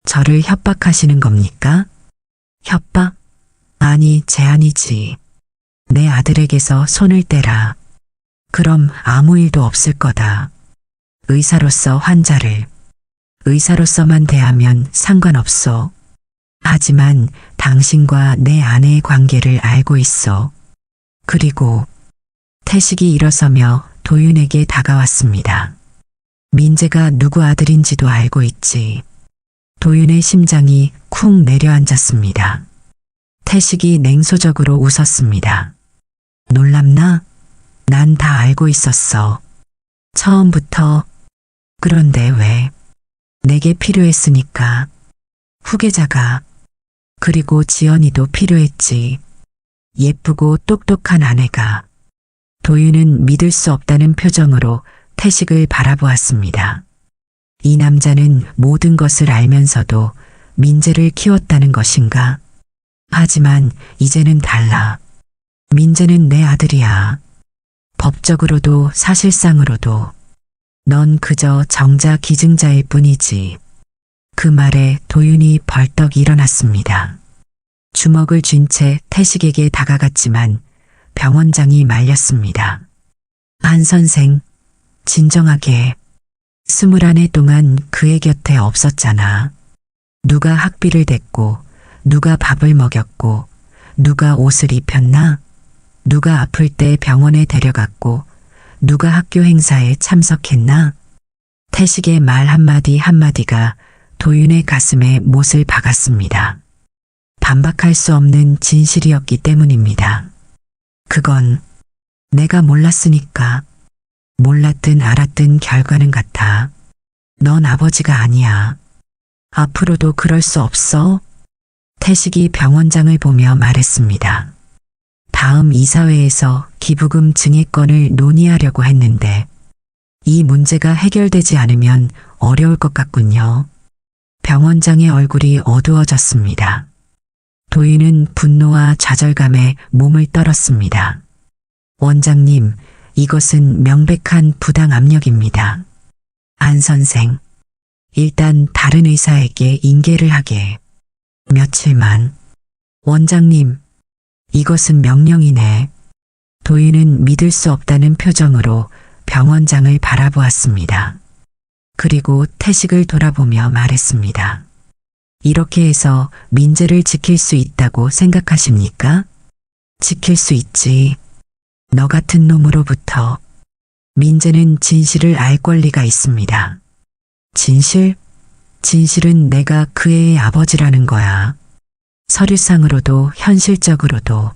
저를 협박하시는 겁니까? 협박? 아니, 제안이지. 내 아들에게서 손을 떼라. 그럼 아무 일도 없을 거다. 의사로서 환자를 의사로서만 대하면 상관없어. 하지만 당신과 내 아내의 관계를 알고 있어. 그리고 태식이 일어서며 도윤에게 다가왔습니다. 민재가 누구 아들인지도 알고 있지. 도윤의 심장이 쿵 내려앉았습니다. 태식이 냉소적으로 웃었습니다. 놀랍나? 난 다 알고 있었어. 처음부터. 그런데 왜? 내게 필요했으니까. 후계자가. 그리고 지연이도 필요했지. 예쁘고 똑똑한 아내가. 도윤은 믿을 수 없다는 표정으로 태식을 바라보았습니다. 이 남자는 모든 것을 알면서도 민재를 키웠다는 것인가? 하지만 이제는 달라. 민재는 내 아들이야. 법적으로도 사실상으로도. 넌 그저 정자 기증자일 뿐이지. 그 말에 도윤이 벌떡 일어났습니다. 주먹을 쥔 채 태식에게 다가갔지만 병원장이 말렸습니다. 한 선생, 진정하게. 21해 동안 그의 곁에 없었잖아. 누가 학비를 댔고, 누가 밥을 먹였고, 누가 옷을 입혔나? 누가 아플 때 병원에 데려갔고, 누가 학교 행사에 참석했나? 태식의 말 한마디 한마디가 도윤의 가슴에 못을 박았습니다. 반박할 수 없는 진실이었기 때문입니다. 그건 내가 몰랐으니까. 몰랐든 알았든 결과는 같아. 넌 아버지가 아니야. 앞으로도 그럴 수 없어? 태식이 병원장을 보며 말했습니다. 다음 이사회에서 기부금 증액권을 논의하려고 했는데 이 문제가 해결되지 않으면 어려울 것 같군요. 병원장의 얼굴이 어두워졌습니다. 도윤은 분노와 좌절감에 몸을 떨었습니다. 원장님, 이것은 명백한 부당 압력입니다. 안 선생, 일단 다른 의사에게 인계를 하게. 며칠만. 원장님, 이것은 명령이네. 도윤은 믿을 수 없다는 표정으로 병원장을 바라보았습니다. 그리고 태식을 돌아보며 말했습니다. 이렇게 해서 민재를 지킬 수 있다고 생각하십니까? 지킬 수 있지. 너 같은 놈으로부터. 민재는 진실을 알 권리가 있습니다. 진실? 진실은 내가 그 애의 아버지라는 거야. 서류상으로도 현실적으로도.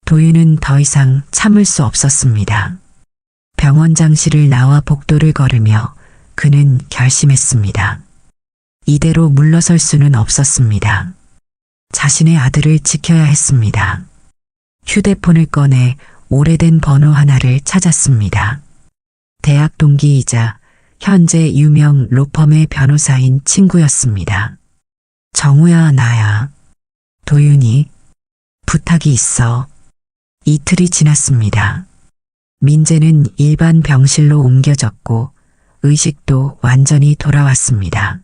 도윤은 더 이상 참을 수 없었습니다. 병원장실을 나와 복도를 걸으며 그는 결심했습니다. 이대로 물러설 수는 없었습니다. 자신의 아들을 지켜야 했습니다. 휴대폰을 꺼내 오래된 번호 하나를 찾았습니다. 대학 동기이자 현재 유명 로펌의 변호사인 친구였습니다. 정우야, 나야. 도윤이. 부탁이 있어. 이틀이 지났습니다. 민재는 일반 병실로 옮겨졌고 의식도 완전히 돌아왔습니다.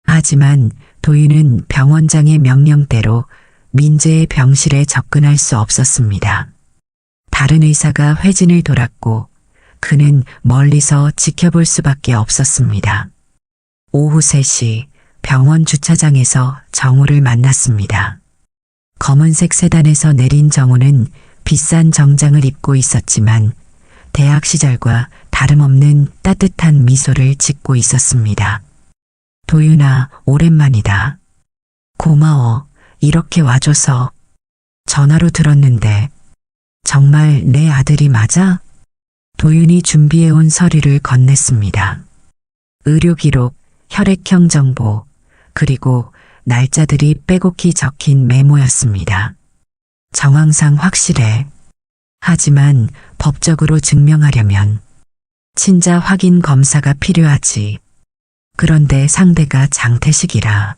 하지만 도윤은 병원장의 명령대로 민재의 병실에 접근할 수 없었습니다. 다른 의사가 회진을 돌았고 그는 멀리서 지켜볼 수밖에 없었습니다. 오후 3시 병원 주차장에서 정우를 만났습니다. 검은색 세단에서 내린 정우는 비싼 정장을 입고 있었지만 대학 시절과 다름없는 따뜻한 미소를 짓고 있었습니다. 도윤아, 오랜만이다. 고마워. 이렇게 와줘서. 전화로 들었는데 정말 내 아들이 맞아? 도윤이 준비해온 서류를 건넸습니다. 의료기록, 혈액형 정보, 그리고 날짜들이 빼곡히 적힌 메모였습니다. 정황상 확실해. 하지만 법적으로 증명하려면 친자 확인 검사가 필요하지. 그런데 상대가 장태식이라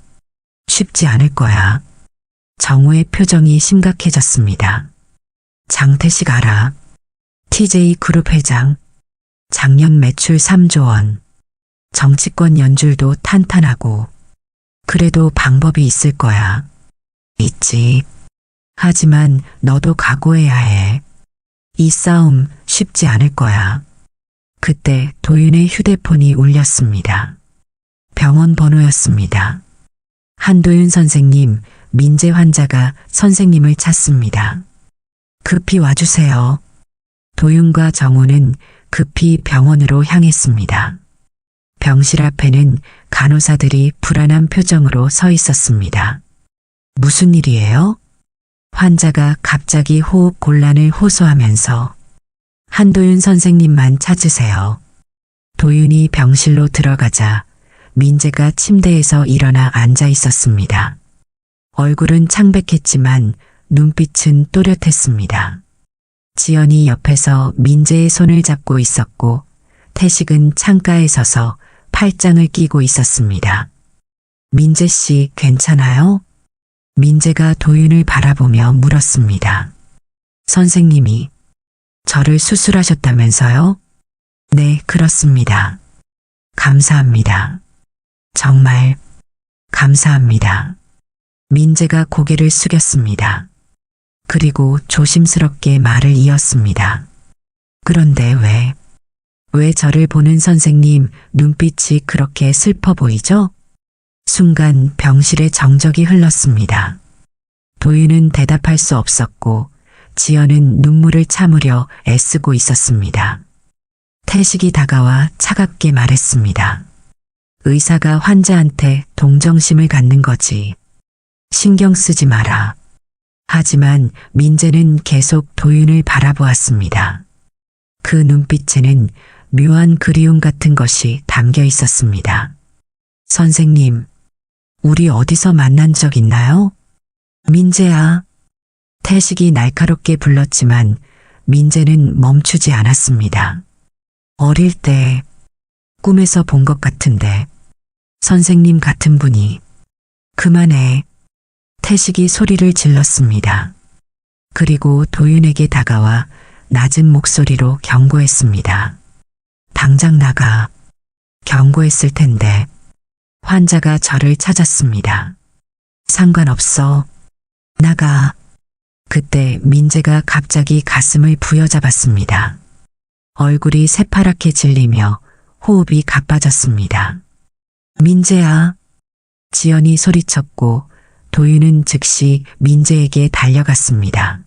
쉽지 않을 거야. 정우의 표정이 심각해졌습니다. 장태식 알아. TJ그룹 회장. 작년 매출 3조 원. 정치권 연줄도 탄탄하고. 그래도 방법이 있을 거야. 있지. 하지만 너도 각오해야 해. 이 싸움 쉽지 않을 거야. 그때 도윤의 휴대폰이 울렸습니다. 병원 번호였습니다. 한도윤 선생님, 민재 환자가 선생님을 찾습니다. 급히 와주세요. 도윤과 정우는 급히 병원으로 향했습니다. 병실 앞에는 간호사들이 불안한 표정으로 서 있었습니다. 무슨 일이에요? 환자가 갑자기 호흡 곤란을 호소하면서 한도윤 선생님만 찾으세요. 도윤이 병실로 들어가자 민재가 침대에서 일어나 앉아 있었습니다. 얼굴은 창백했지만 눈빛은 또렷했습니다. 지연이 옆에서 민재의 손을 잡고 있었고 태식은 창가에 서서 팔짱을 끼고 있었습니다. 민재 씨 괜찮아요? 민재가 도윤을 바라보며 물었습니다. 선생님이 저를 수술하셨다면서요? 네, 그렇습니다. 감사합니다. 정말 감사합니다. 민재가 고개를 숙였습니다. 그리고 조심스럽게 말을 이었습니다. 그런데 왜 저를 보는 선생님 눈빛이 그렇게 슬퍼 보이죠? 순간 병실에 정적이 흘렀습니다. 도윤은 대답할 수 없었고 지연은 눈물을 참으려 애쓰고 있었습니다. 태식이 다가와 차갑게 말했습니다. 의사가 환자한테 동정심을 갖는 거지. 신경 쓰지 마라. 하지만 민재는 계속 도윤을 바라보았습니다. 그 눈빛에는 묘한 그리움 같은 것이 담겨 있었습니다. 선생님, 우리 어디서 만난 적 있나요? 민재야. 태식이 날카롭게 불렀지만 민재는 멈추지 않았습니다. 어릴 때 꿈에서 본 것 같은데 선생님 같은 분이. 그만해. 태식이 소리를 질렀습니다. 그리고 도윤에게 다가와 낮은 목소리로 경고했습니다. 당장 나가. 경고했을 텐데. 환자가 저를 찾았습니다. 상관없어. 나가. 그때 민재가 갑자기 가슴을 부여잡았습니다. 얼굴이 새파랗게 질리며 호흡이 가빠졌습니다. 민재야. 지연이 소리쳤고 도윤은 즉시 민재에게 달려갔습니다.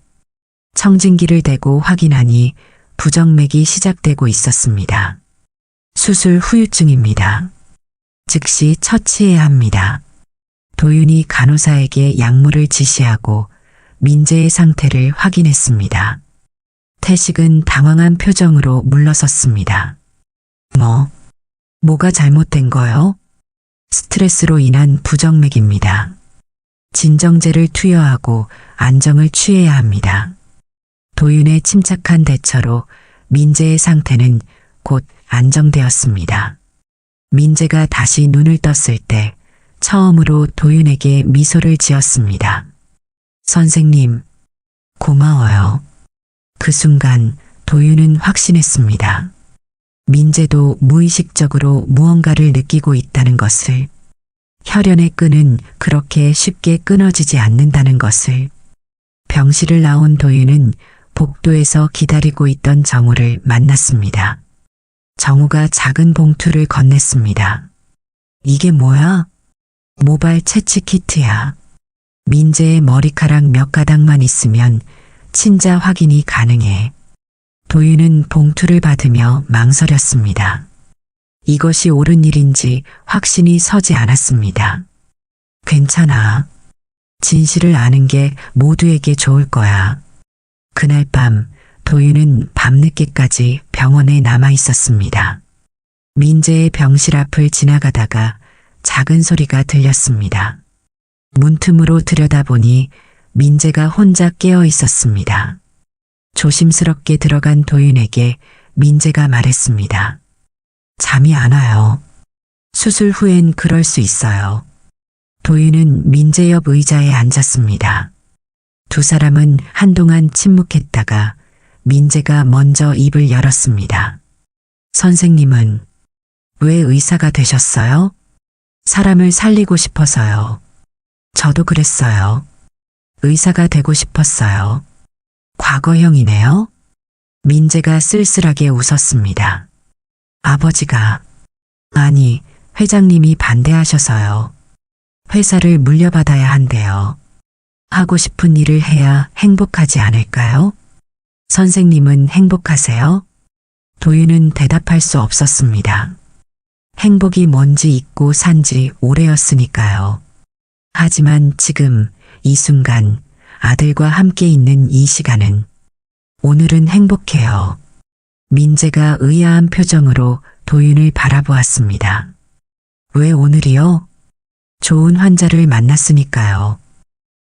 청진기를 대고 확인하니 부정맥이 시작되고 있었습니다. 수술 후유증입니다. 즉시 처치해야 합니다. 도윤이 간호사에게 약물을 지시하고 민재의 상태를 확인했습니다. 태식은 당황한 표정으로 물러섰습니다. 뭐가 잘못된 거요? 스트레스로 인한 부정맥입니다. 진정제를 투여하고 안정을 취해야 합니다. 도윤의 침착한 대처로 민재의 상태는 곧 안정되었습니다. 민재가 다시 눈을 떴을 때 처음으로 도윤에게 미소를 지었습니다. 선생님, 고마워요. 그 순간 도윤은 확신했습니다. 민재도 무의식적으로 무언가를 느끼고 있다는 것을, 혈연의 끈은 그렇게 쉽게 끊어지지 않는다는 것을. 병실을 나온 도윤은 복도에서 기다리고 있던 정우를 만났습니다. 정우가 작은 봉투를 건넸습니다. 이게 뭐야? 모발 채취 키트야. 민재의 머리카락 몇 가닥만 있으면 친자 확인이 가능해. 도윤은 봉투를 받으며 망설였습니다. 이것이 옳은 일인지 확신이 서지 않았습니다. 괜찮아. 진실을 아는 게 모두에게 좋을 거야. 그날 밤 도윤은 밤늦게까지 병원에 남아 있었습니다. 민재의 병실 앞을 지나가다가 작은 소리가 들렸습니다. 문틈으로 들여다보니 민재가 혼자 깨어 있었습니다. 조심스럽게 들어간 도윤에게 민재가 말했습니다. 잠이 안 와요. 수술 후엔 그럴 수 있어요. 도윤은 민재 옆 의자에 앉았습니다. 두 사람은 한동안 침묵했다가 민재가 먼저 입을 열었습니다. 선생님은 왜 의사가 되셨어요? 사람을 살리고 싶어서요. 저도 그랬어요. 의사가 되고 싶었어요. 과거형이네요. 민재가 쓸쓸하게 웃었습니다. 아버지가, 아니, 회장님이 반대하셔서요. 회사를 물려받아야 한대요. 하고 싶은 일을 해야 행복하지 않을까요? 선생님은 행복하세요? 도윤은 대답할 수 없었습니다. 행복이 뭔지 잊고 산지 오래였으니까요. 하지만 지금 이 순간 아들과 함께 있는 이 시간은, 오늘은 행복해요. 민재가 의아한 표정으로 도윤을 바라보았습니다. 왜 오늘이요? 좋은 환자를 만났으니까요.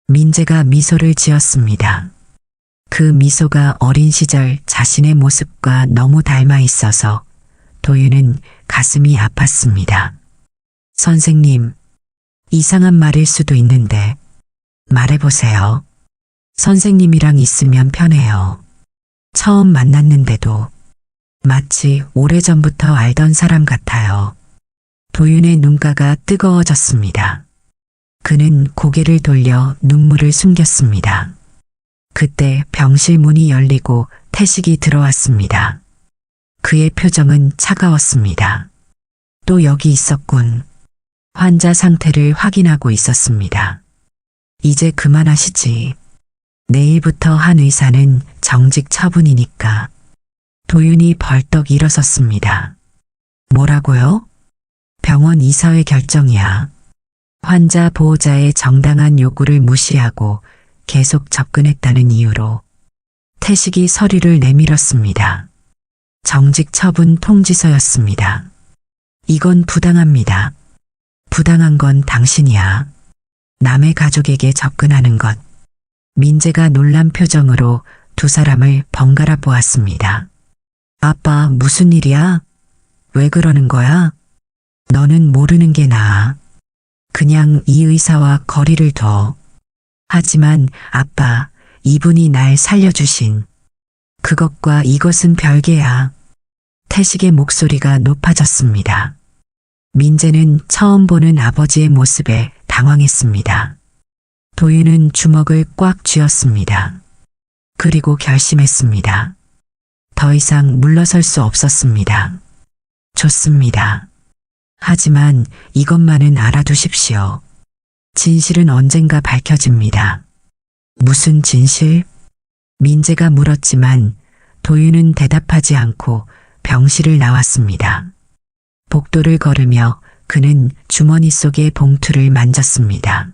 민재가 미소를 지었습니다. 그 미소가 어린 시절 자신의 모습과 너무 닮아 있어서 도윤은 가슴이 아팠습니다. 선생님, 이상한 말일 수도 있는데 말해보세요. 선생님이랑 있으면 편해요. 처음 만났는데도 마치 오래전부터 알던 사람 같아요. 도윤의 눈가가 뜨거워졌습니다. 그는 고개를 돌려 눈물을 숨겼습니다. 그때 병실 문이 열리고 태식이 들어왔습니다. 그의 표정은 차가웠습니다. 또 여기 있었군. 환자 상태를 확인하고 있었습니다. 이제 그만하시지. 내일부터 한 의사는 정직 처분이니까. 도윤이 벌떡 일어섰습니다. 뭐라고요? 병원 이사회 결정이야. 환자 보호자의 정당한 요구를 무시하고 계속 접근했다는 이유로. 태식이 서류를 내밀었습니다. 정직 처분 통지서였습니다. 이건 부당합니다. 부당한 건 당신이야. 남의 가족에게 접근하는 것. 민재가 놀란 표정으로 두 사람을 번갈아 보았습니다. 아빠, 무슨 일이야? 왜 그러는 거야? 너는 모르는 게 나아. 그냥 이 의사와 거리를 둬. 하지만 아빠, 이분이 날 살려주신 그것과 이것은 별개야. 태식의 목소리가 높아졌습니다. 민재는 처음 보는 아버지의 모습에 당황했습니다. 도윤은 주먹을 꽉 쥐었습니다. 그리고 결심했습니다. 더 이상 물러설 수 없었습니다. 좋습니다. 하지만 이것만은 알아두십시오. 진실은 언젠가 밝혀집니다. 무슨 진실? 민재가 물었지만 도윤은 대답하지 않고 병실을 나왔습니다. 복도를 걸으며 그는 주머니 속의 봉투를 만졌습니다.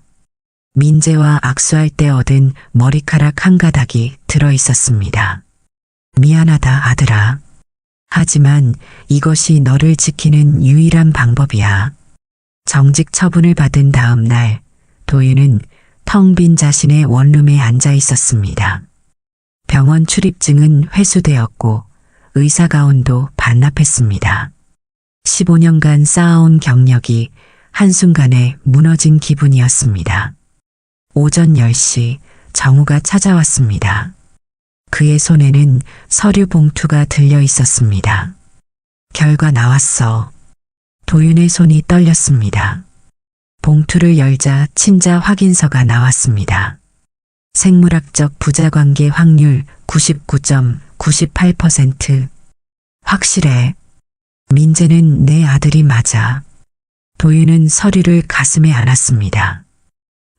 민재와 악수할 때 얻은 머리카락 한 가닥이 들어 있었습니다. 미안하다, 아들아. 하지만 이것이 너를 지키는 유일한 방법이야. 정직 처분을 받은 다음 날 도윤은 텅 빈 자신의 원룸에 앉아 있었습니다. 병원 출입증은 회수되었고 의사가온도 반납했습니다. 15년간 쌓아온 경력이 한순간에 무너진 기분이었습니다. 오전 10시 정우가 찾아왔습니다. 그의 손에는 서류 봉투가 들려 있었습니다. 결과 나왔어. 도윤의 손이 떨렸습니다. 봉투를 열자 친자 확인서가 나왔습니다. 생물학적 부자관계 확률 99.98%. 확실해. 민재는 내 아들이 맞아. 도윤은 서류를 가슴에 안았습니다.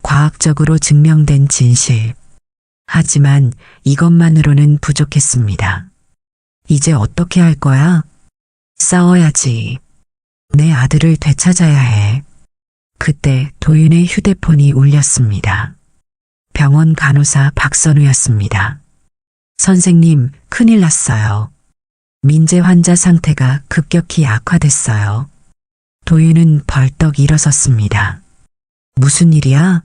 과학적으로 증명된 진실. 하지만 이것만으로는 부족했습니다. 이제 어떻게 할 거야? 싸워야지. 내 아들을 되찾아야 해. 그때 도윤의 휴대폰이 울렸습니다. 병원 간호사 박선우였습니다. 선생님, 큰일 났어요. 민재 환자 상태가 급격히 악화됐어요. 도윤은 벌떡 일어섰습니다. 무슨 일이야?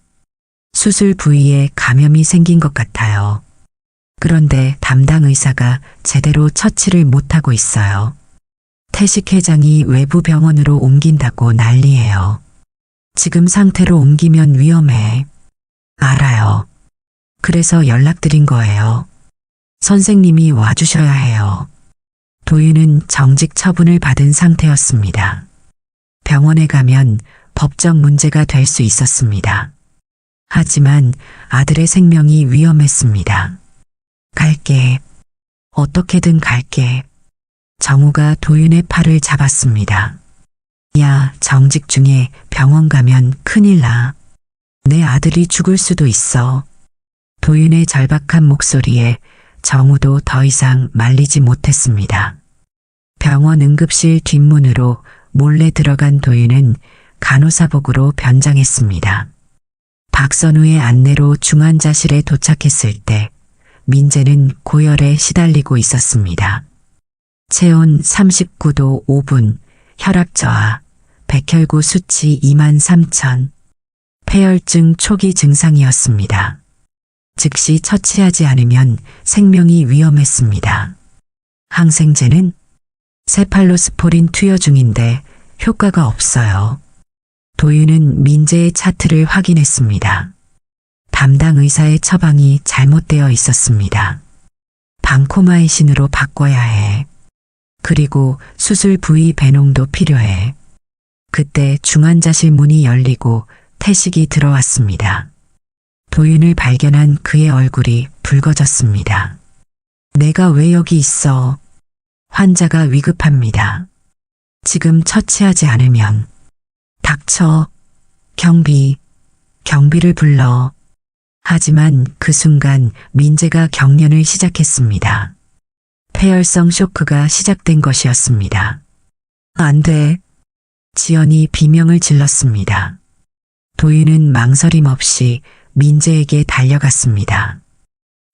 수술 부위에 감염이 생긴 것 같아요. 그런데 담당 의사가 제대로 처치를 못하고 있어요. 태식 회장이 외부 병원으로 옮긴다고 난리예요. 지금 상태로 옮기면 위험해. 알아요. 그래서 연락드린 거예요. 선생님이 와주셔야 해요. 도윤은 정직 처분을 받은 상태였습니다. 병원에 가면 법적 문제가 될 수 있었습니다. 하지만 아들의 생명이 위험했습니다. 갈게. 어떻게든 갈게. 정우가 도윤의 팔을 잡았습니다. 야, 정직 중에 병원 가면 큰일 나. 내 아들이 죽을 수도 있어. 도윤의 절박한 목소리에 정우도 더 이상 말리지 못했습니다. 병원 응급실 뒷문으로 몰래 들어간 도윤은 간호사복으로 변장했습니다. 박선우의 안내로 중환자실에 도착했을 때 민재는 고열에 시달리고 있었습니다. 체온 39도 5분, 혈압 저하, 백혈구 수치 23,000, 폐혈증 초기 증상이었습니다. 즉시 처치하지 않으면 생명이 위험했습니다. 항생제는 세팔로스포린 투여 중인데 효과가 없어요. 도윤은 민재의 차트를 확인했습니다. 담당 의사의 처방이 잘못되어 있었습니다. 방코마이신으로 바꿔야 해. 그리고 수술 부위 배농도 필요해. 그때 중환자실 문이 열리고 태식이 들어왔습니다. 도윤을 발견한 그의 얼굴이 붉어졌습니다. 내가 왜 여기 있어? 환자가 위급합니다. 지금 처치하지 않으면. 닥쳐. 경비를 불러. 하지만 그 순간 민재가 경련을 시작했습니다. 폐혈성 쇼크가 시작된 것이었습니다. 안 돼. 지연이 비명을 질렀습니다. 도윤은 망설임 없이 민재에게 달려갔습니다.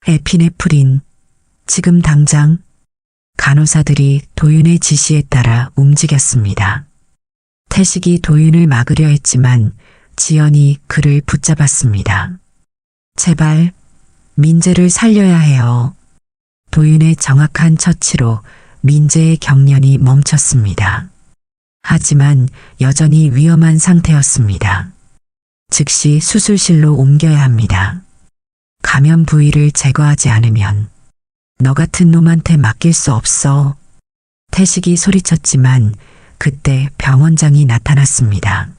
에피네프린, 지금 당장. 간호사들이 도윤의 지시에 따라 움직였습니다. 태식이 도윤을 막으려 했지만 지연이 그를 붙잡았습니다. 제발, 민재를 살려야 해요. 도윤의 정확한 처치로 민재의 경련이 멈췄습니다. 하지만 여전히 위험한 상태였습니다. 즉시 수술실로 옮겨야 합니다. 감염 부위를 제거하지 않으면 너 같은 놈한테 맡길 수 없어. 태식이 소리쳤지만 그때 병원장이 나타났습니다.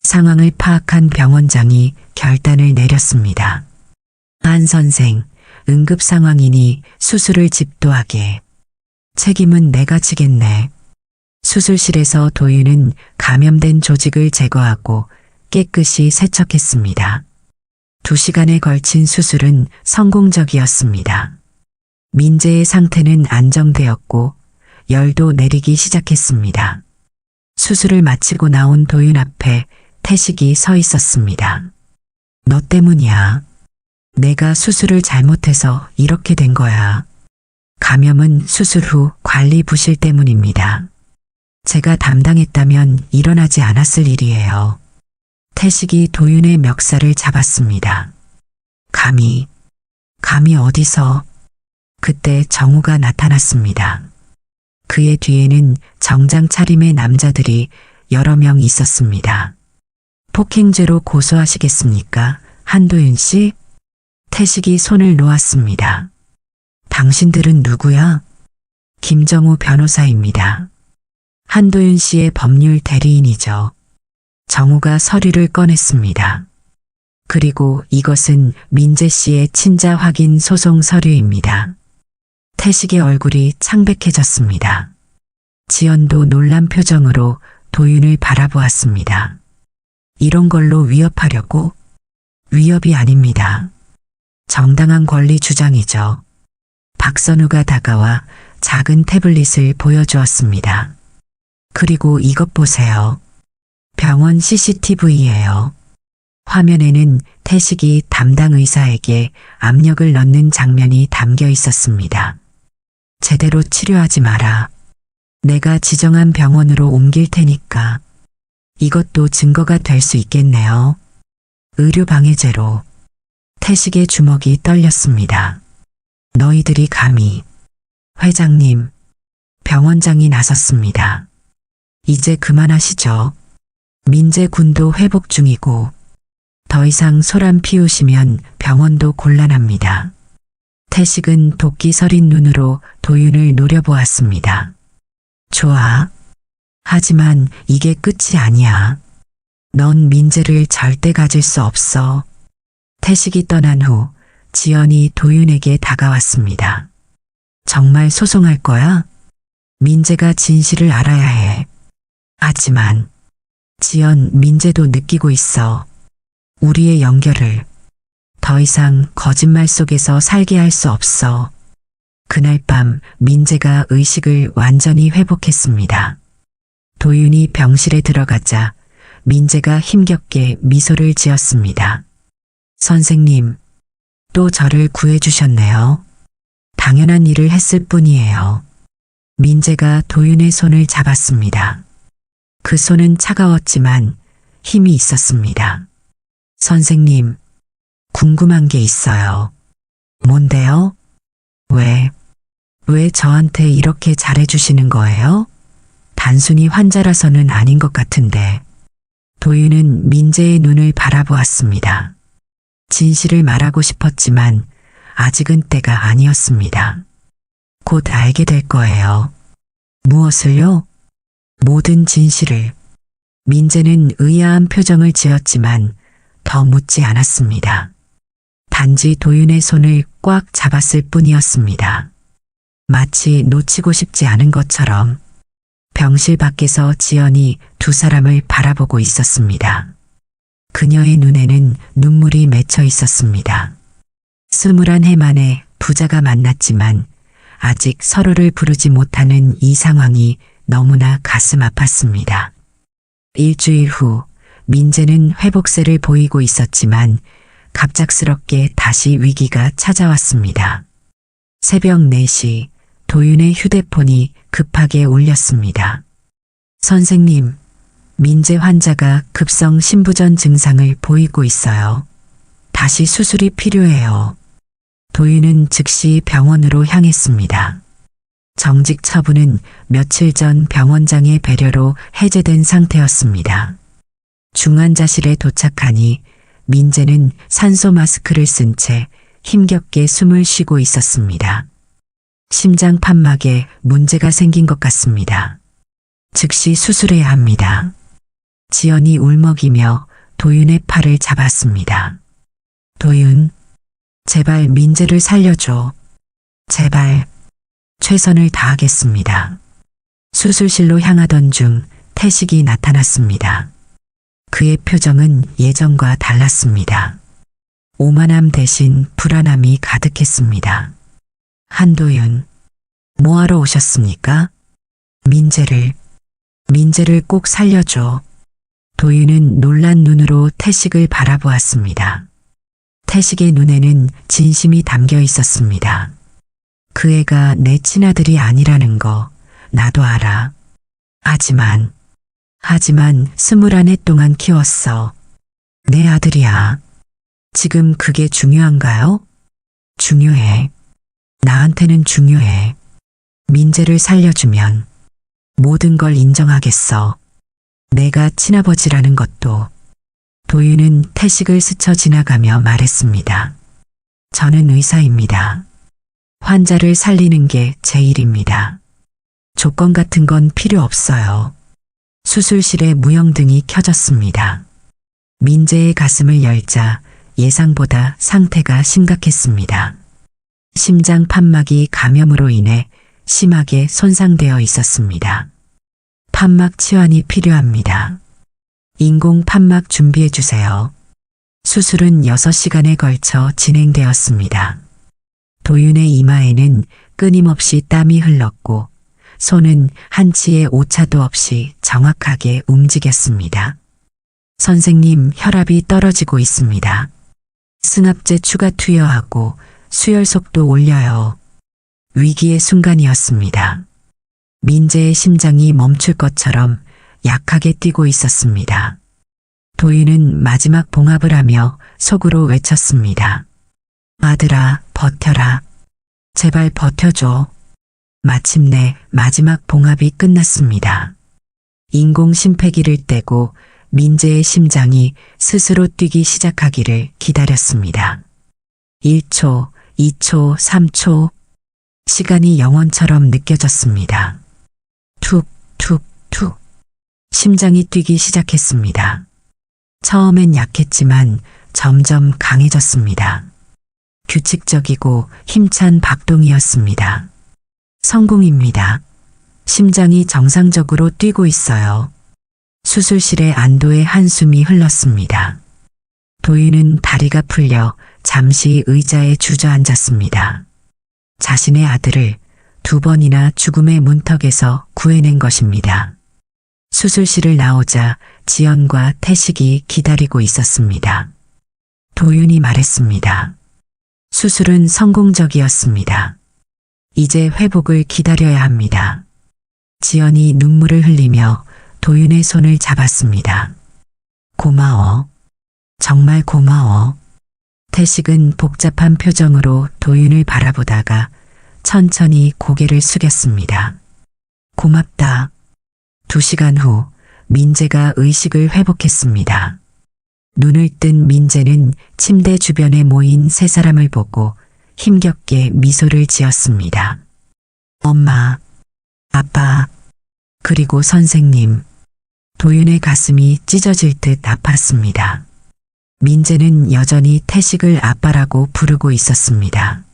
상황을 파악한 병원장이 결단을 내렸습니다. 한 선생, 응급 상황이니 수술을 집도하게. 책임은 내가 지겠네. 수술실에서 도윤은 감염된 조직을 제거하고 깨끗이 세척했습니다. 2시간에 걸친 수술은 성공적이었습니다. 민재의 상태는 안정되었고 열도 내리기 시작했습니다. 수술을 마치고 나온 도윤 앞에 태식이 서 있었습니다. 너 때문이야. 내가 수술을 잘못해서 이렇게 된 거야. 감염은 수술 후 관리 부실 때문입니다. 제가 담당했다면 일어나지 않았을 일이에요. 태식이 도윤의 멱살을 잡았습니다. 감히 어디서? 그때 정우가 나타났습니다. 그의 뒤에는 정장 차림의 남자들이 여러 명 있었습니다. 폭행죄로 고소하시겠습니까? 한도윤 씨? 태식이 손을 놓았습니다. 당신들은 누구야? 김정우 변호사입니다. 한도윤 씨의 법률 대리인이죠. 정우가 서류를 꺼냈습니다. 그리고 이것은 민재 씨의 친자 확인 소송 서류입니다. 태식의 얼굴이 창백해졌습니다. 지연도 놀란 표정으로 도윤을 바라보았습니다. 이런 걸로 위협하려고? 위협이 아닙니다. 정당한 권리 주장이죠. 박선우가 다가와 작은 태블릿을 보여주었습니다. 그리고 이것 보세요. 병원 CCTV예요. 화면에는 태식이 담당 의사에게 압력을 넣는 장면이 담겨 있었습니다. 제대로 치료하지 마라. 내가 지정한 병원으로 옮길 테니까. 이것도 증거가 될 수 있겠네요. 의료방해죄로. 태식의 주먹이 떨렸습니다. 너희들이 감히. 회장님, 병원장이 나섰습니다. 이제 그만하시죠. 민재 군도 회복 중이고 더 이상 소란 피우시면 병원도 곤란합니다. 태식은 도끼 서린 눈으로 도윤을 노려보았습니다. 좋아. 하지만 이게 끝이 아니야. 넌 민재를 절대 가질 수 없어. 태식이 떠난 후 지연이 도윤에게 다가왔습니다. 정말 소송할 거야? 민재가 진실을 알아야 해. 하지만 지연, 민재도 느끼고 있어. 우리의 연결을. 더 이상 거짓말 속에서 살게 할 수 없어. 그날 밤 민재가 의식을 완전히 회복했습니다. 도윤이 병실에 들어가자 민재가 힘겹게 미소를 지었습니다. 선생님, 또 저를 구해주셨네요. 당연한 일을 했을 뿐이에요. 민재가 도윤의 손을 잡았습니다. 그 손은 차가웠지만 힘이 있었습니다. 선생님, 궁금한 게 있어요. 뭔데요? 왜 저한테 이렇게 잘해주시는 거예요? 단순히 환자라서는 아닌 것 같은데. 도윤은 민재의 눈을 바라보았습니다. 진실을 말하고 싶었지만 아직은 때가 아니었습니다. 곧 알게 될 거예요. 무엇을요? 모든 진실을. 민재는 의아한 표정을 지었지만 더 묻지 않았습니다. 단지 도윤의 손을 꽉 잡았을 뿐이었습니다. 마치 놓치고 싶지 않은 것처럼. 병실 밖에서 지연이 두 사람을 바라보고 있었습니다. 그녀의 눈에는 눈물이 맺혀 있었습니다. 21해 만에 부자가 만났지만 아직 서로를 부르지 못하는 이 상황이 너무나 가슴 아팠습니다. 일주일 후 민재는 회복세를 보이고 있었지만 갑작스럽게 다시 위기가 찾아왔습니다. 새벽 4시 도윤의 휴대폰이 급하게 울렸습니다. 선생님, 민재 환자가 급성 심부전 증상을 보이고 있어요. 다시 수술이 필요해요. 도윤은 즉시 병원으로 향했습니다. 정직 처분은 며칠 전 병원장의 배려로 해제된 상태였습니다. 중환자실에 도착하니 민재는 산소 마스크를 쓴 채 힘겹게 숨을 쉬고 있었습니다. 심장 판막에 문제가 생긴 것 같습니다. 즉시 수술해야 합니다. 지연이 울먹이며 도윤의 팔을 잡았습니다. 도윤, 제발 민재를 살려줘. 제발. 최선을 다하겠습니다. 수술실로 향하던 중 태식이 나타났습니다. 그의 표정은 예전과 달랐습니다. 오만함 대신 불안함이 가득했습니다. 한도윤, 뭐하러 오셨습니까? 민재를 꼭 살려줘. 도윤은 놀란 눈으로 태식을 바라보았습니다. 태식의 눈에는 진심이 담겨 있었습니다. 그 애가 내 친아들이 아니라는 거 나도 알아. 하지만 21해 동안 키웠어. 내 아들이야. 지금 그게 중요한가요? 중요해. 나한테는 중요해. 민재를 살려주면 모든 걸 인정하겠어. 내가 친아버지라는 것도. 도윤은 태식을 스쳐 지나가며 말했습니다. 저는 의사입니다. 환자를 살리는 게 제 일입니다. 조건 같은 건 필요 없어요. 수술실에 무영등이 켜졌습니다. 민재의 가슴을 열자 예상보다 상태가 심각했습니다. 심장 판막이 감염으로 인해 심하게 손상되어 있었습니다. 판막 치환이 필요합니다. 인공 판막 준비해 주세요. 수술은 6시간에 걸쳐 진행되었습니다. 도윤의 이마에는 끊임없이 땀이 흘렀고 손은 한치의 오차도 없이 정확하게 움직였습니다. 선생님, 혈압이 떨어지고 있습니다. 승합제 추가 투여하고 수혈 속도 올려요. 위기의 순간이었습니다. 민재의 심장이 멈출 것처럼 약하게 뛰고 있었습니다. 도윤은 마지막 봉합을 하며 속으로 외쳤습니다. 아들아, 버텨라. 제발 버텨줘. 마침내 마지막 봉합이 끝났습니다. 인공 심폐기를 떼고 민재의 심장이 스스로 뛰기 시작하기를 기다렸습니다. 1초, 2초, 3초. 시간이 영원처럼 느껴졌습니다. 툭, 툭, 툭. 심장이 뛰기 시작했습니다. 처음엔 약했지만 점점 강해졌습니다. 규칙적이고 힘찬 박동이었습니다. 성공입니다. 심장이 정상적으로 뛰고 있어요. 수술실에 안도의 한숨이 흘렀습니다. 도윤은 다리가 풀려 잠시 의자에 주저앉았습니다. 자신의 아들을 2번이나 죽음의 문턱에서 구해낸 것입니다. 수술실을 나오자 지연과 태식이 기다리고 있었습니다. 도윤이 말했습니다. 수술은 성공적이었습니다. 이제 회복을 기다려야 합니다. 지연이 눈물을 흘리며 도윤의 손을 잡았습니다. 고마워. 정말 고마워. 태식은 복잡한 표정으로 도윤을 바라보다가 천천히 고개를 숙였습니다. 고맙다. 2시간 후 민재가 의식을 회복했습니다. 눈을 뜬 민재는 침대 주변에 모인 3사람을 보고 힘겹게 미소를 지었습니다. 엄마, 아빠, 그리고 선생님. 도윤의 가슴이 찢어질 듯 아팠습니다. 민재는 여전히 태식을 아빠라고 부르고 있었습니다.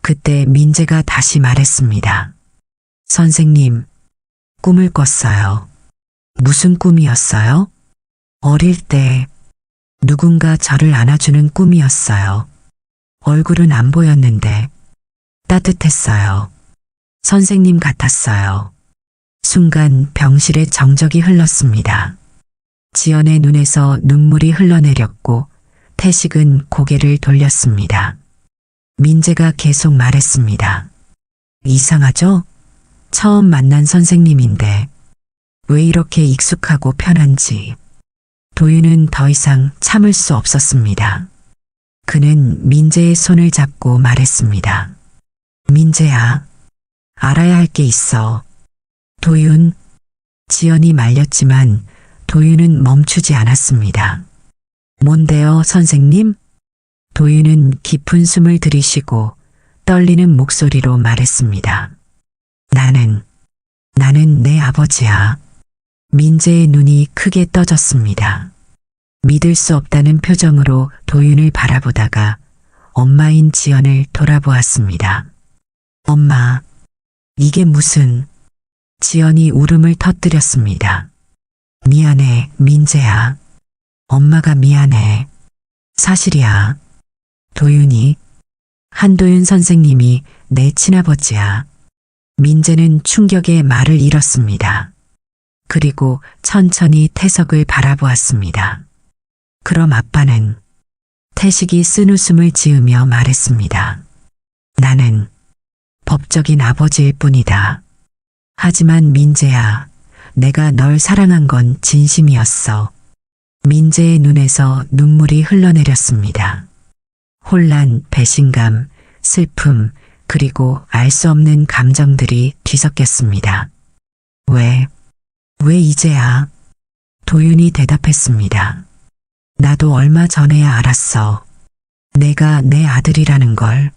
그때 민재가 다시 말했습니다. 선생님, 꿈을 꿨어요. 무슨 꿈이었어요? 어릴 때 누군가 저를 안아주는 꿈이었어요. 얼굴은 안 보였는데 따뜻했어요. 선생님 같았어요. 순간 병실에 정적이 흘렀습니다. 지연의 눈에서 눈물이 흘러내렸고 태식은 고개를 돌렸습니다. 민재가 계속 말했습니다. 이상하죠? 처음 만난 선생님인데 왜 이렇게 익숙하고 편한지. 도윤은 더 이상 참을 수 없었습니다. 그는 민재의 손을 잡고 말했습니다. 민재야, 알아야 할 게 있어. 도윤, 지연이 말렸지만 도윤은 멈추지 않았습니다. 뭔데요, 선생님? 도윤은 깊은 숨을 들이쉬고 떨리는 목소리로 말했습니다. 나는 내 아버지야. 민재의 눈이 크게 떠졌습니다. 믿을 수 없다는 표정으로 도윤을 바라보다가 엄마인 지연을 돌아보았습니다. 엄마, 이게 무슨... 지연이 울음을 터뜨렸습니다. 미안해, 민재야. 엄마가 미안해. 사실이야. 도윤이, 한도윤 선생님이 내 친아버지야. 민재는 충격에 말을 잃었습니다. 그리고 천천히 태석을 바라보았습니다. 그럼 아빠는? 태식이 쓴웃음을 지으며 말했습니다. 나는 법적인 아버지일 뿐이다. 하지만 민재야, 내가 널 사랑한 건 진심이었어. 민재의 눈에서 눈물이 흘러내렸습니다. 혼란, 배신감, 슬픔, 그리고 알 수 없는 감정들이 뒤섞였습니다. 왜 이제야? 도윤이 대답했습니다. 나도 얼마 전에야 알았어. 내가 내 아들이라는 걸.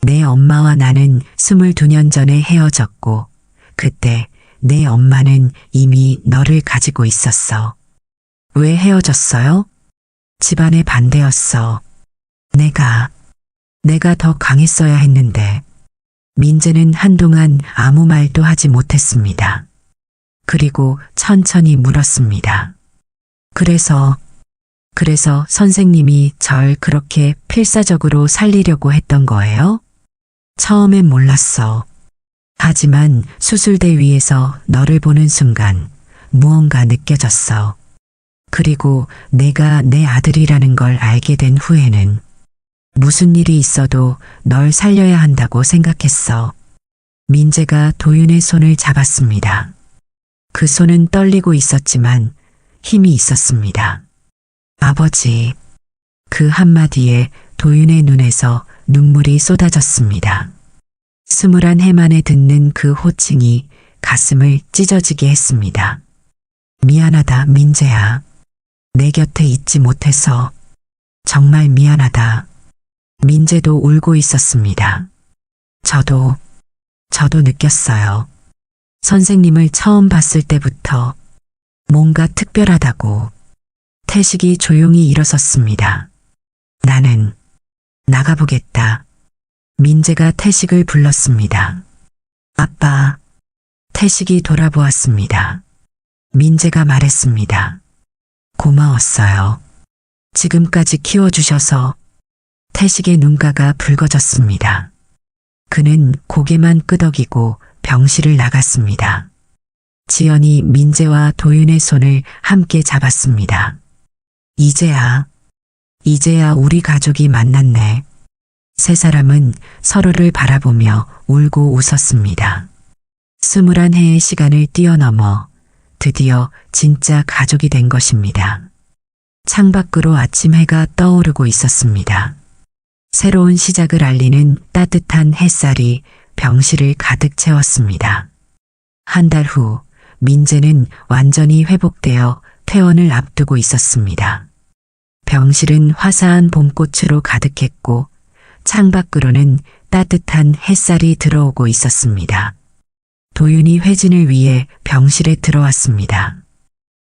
내 엄마와 나는 22년 전에 헤어졌고, 그때 내 엄마는 이미 너를 가지고 있었어. 왜 헤어졌어요? 집안의 반대였어. 내가 더 강했어야 했는데. 민재는 한동안 아무 말도 하지 못했습니다. 그리고 천천히 물었습니다. 그래서 선생님이 절 그렇게 필사적으로 살리려고 했던 거예요? 처음엔 몰랐어. 하지만 수술대 위에서 너를 보는 순간 무언가 느껴졌어. 그리고 내가 내 아들이라는 걸 알게 된 후에는 무슨 일이 있어도 널 살려야 한다고 생각했어. 민재가 도윤의 손을 잡았습니다. 그 손은 떨리고 있었지만 힘이 있었습니다. 아버지, 그 한마디에 도윤의 눈에서 눈물이 쏟아졌습니다. 21해 만에 듣는 그 호칭이 가슴을 찢어지게 했습니다. 미안하다, 민재야. 내 곁에 있지 못해서 정말 미안하다. 민재도 울고 있었습니다. 저도 느꼈어요. 선생님을 처음 봤을 때부터 뭔가 특별하다고. 태식이 조용히 일어섰습니다. 나는 나가보겠다. 민재가 태식을 불렀습니다. 아빠. 태식이 돌아보았습니다. 민재가 말했습니다. 고마웠어요. 지금까지 키워주셔서. 태식의 눈가가 붉어졌습니다. 그는 고개만 끄덕이고 병실을 나갔습니다. 지연이 민재와 도윤의 손을 함께 잡았습니다. 이제야 우리 가족이 만났네. 세 사람은 서로를 바라보며 울고 웃었습니다. 21해의 시간을 뛰어넘어 드디어 진짜 가족이 된 것입니다. 창밖으로 아침 해가 떠오르고 있었습니다. 새로운 시작을 알리는 따뜻한 햇살이 병실을 가득 채웠습니다. 한 달 후 민재는 완전히 회복되어 퇴원을 앞두고 있었습니다. 병실은 화사한 봄꽃으로 가득했고 창밖으로는 따뜻한 햇살이 들어오고 있었습니다. 도윤이 회진을 위해 병실에 들어왔습니다.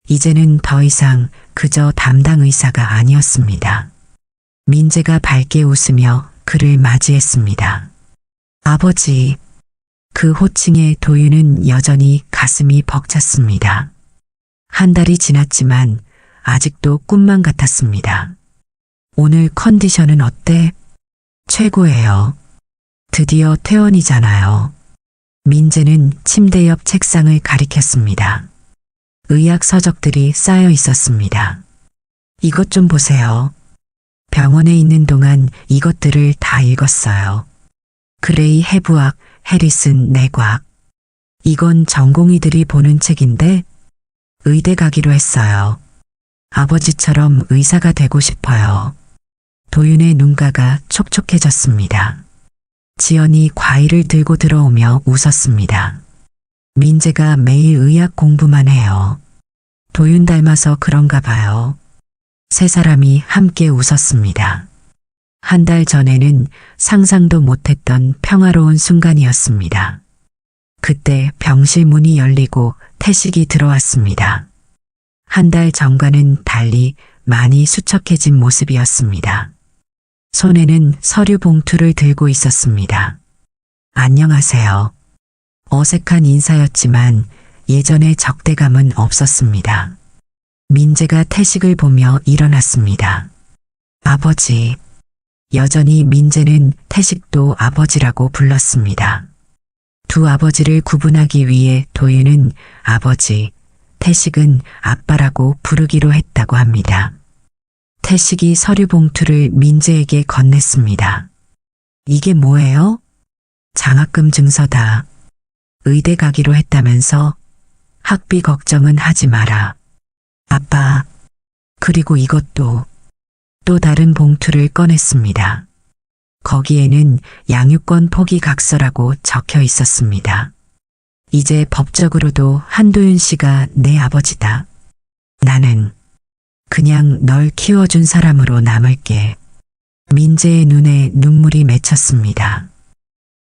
이제는 더 이상 그저 담당 의사가 아니었습니다. 민재가 밝게 웃으며 그를 맞이했습니다. 아버지. 그 호칭에 도윤은 여전히 가슴이 벅찼습니다. 한 달이 지났지만 아직도 꿈만 같았습니다. 오늘 컨디션은 어때? 최고예요. 드디어 퇴원이잖아요. 민재는 침대 옆 책상을 가리켰습니다. 의학 서적들이 쌓여 있었습니다. 이것 좀 보세요. 병원에 있는 동안 이것들을 다 읽었어요. 그레이 해부학, 해리슨 내과학. 이건 전공의들이 보는 책인데 의대 가기로 했어요. 아버지처럼 의사가 되고 싶어요. 도윤의 눈가가 촉촉해졌습니다. 지연이 과일을 들고 들어오며 웃었습니다. 민재가 매일 의학 공부만 해요. 도윤 닮아서 그런가 봐요. 세 사람이 함께 웃었습니다. 한 달 전에는 상상도 못했던 평화로운 순간이었습니다. 그때 병실 문이 열리고 태식이 들어왔습니다. 한 달 전과는 달리 많이 수척해진 모습이었습니다. 손에는 서류 봉투를 들고 있었습니다. 안녕하세요. 어색한 인사였지만 예전의 적대감은 없었습니다. 민재가 태식을 보며 일어났습니다. 아버지. 여전히 민재는 태식도 아버지라고 불렀습니다. 두 아버지를 구분하기 위해 도윤은 아버지, 태식은 아빠라고 부르기로 했다고 합니다. 태식이 서류 봉투를 민재에게 건넸습니다. 이게 뭐예요? 장학금 증서다. 의대 가기로 했다면서? 학비 걱정은 하지 마라. 아빠, 그리고 이것도. 또 다른 봉투를 꺼냈습니다. 거기에는 양육권 포기 각서라고 적혀 있었습니다. 이제 법적으로도 한도윤 씨가 내 아버지다. 나는 그냥 널 키워준 사람으로 남을게. 민재의 눈에 눈물이 맺혔습니다.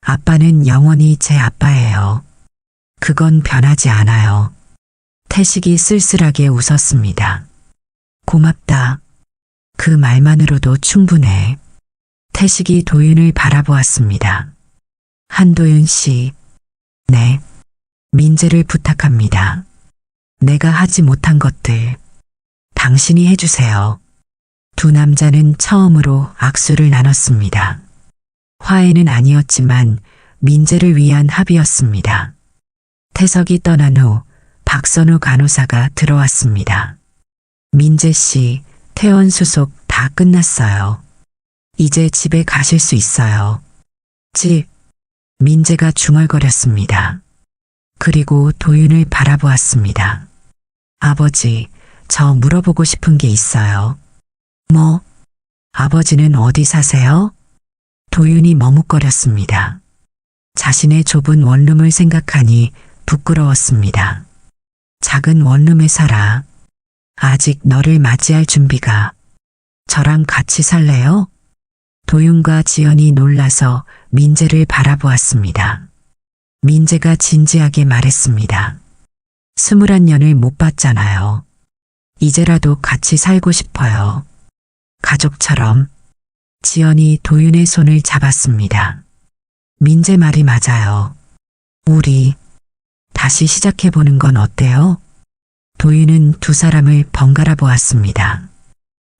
아빠는 영원히 제 아빠예요. 그건 변하지 않아요. 태식이 쓸쓸하게 웃었습니다. 고맙다. 그 말만으로도 충분해. 태식이 도윤을 바라보았습니다. 한도윤 씨. 네. 민재를 부탁합니다. 내가 하지 못한 것들 당신이 해주세요. 두 남자는 처음으로 악수를 나눴습니다. 화해는 아니었지만 민재를 위한 합의였습니다. 태석이 떠난 후 박선우 간호사가 들어왔습니다. 민재 씨, 퇴원 수속 다 끝났어요. 이제 집에 가실 수 있어요. 집. 민재가 중얼거렸습니다. 그리고 도윤을 바라보았습니다. 아버지, 저 물어보고 싶은 게 있어요. 뭐? 아버지는 어디 사세요? 도윤이 머뭇거렸습니다. 자신의 좁은 원룸을 생각하니 부끄러웠습니다. 작은 원룸에 살아. 아직 너를 맞이할 준비가. 저랑 같이 살래요? 도윤과 지연이 놀라서 민재를 바라보았습니다. 민재가 진지하게 말했습니다. 21년을 못 봤잖아요. 이제라도 같이 살고 싶어요. 가족처럼. 지연이 도윤의 손을 잡았습니다. 민재 말이 맞아요. 우리 다시 시작해보는 건 어때요? 도윤은 두 사람을 번갈아 보았습니다.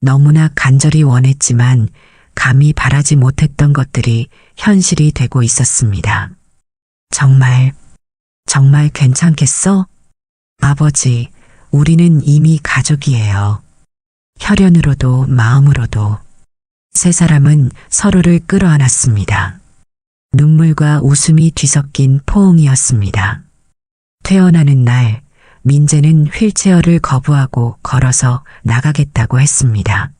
너무나 간절히 원했지만 감히 바라지 못했던 것들이 현실이 되고 있었습니다. 정말 괜찮겠어? 아버지, 우리는 이미 가족이에요. 혈연으로도 마음으로도. 세 사람은 서로를 끌어안았습니다. 눈물과 웃음이 뒤섞인 포옹이었습니다. 퇴원하는 날, 민재는 휠체어를 거부하고 걸어서 나가겠다고 했습니다.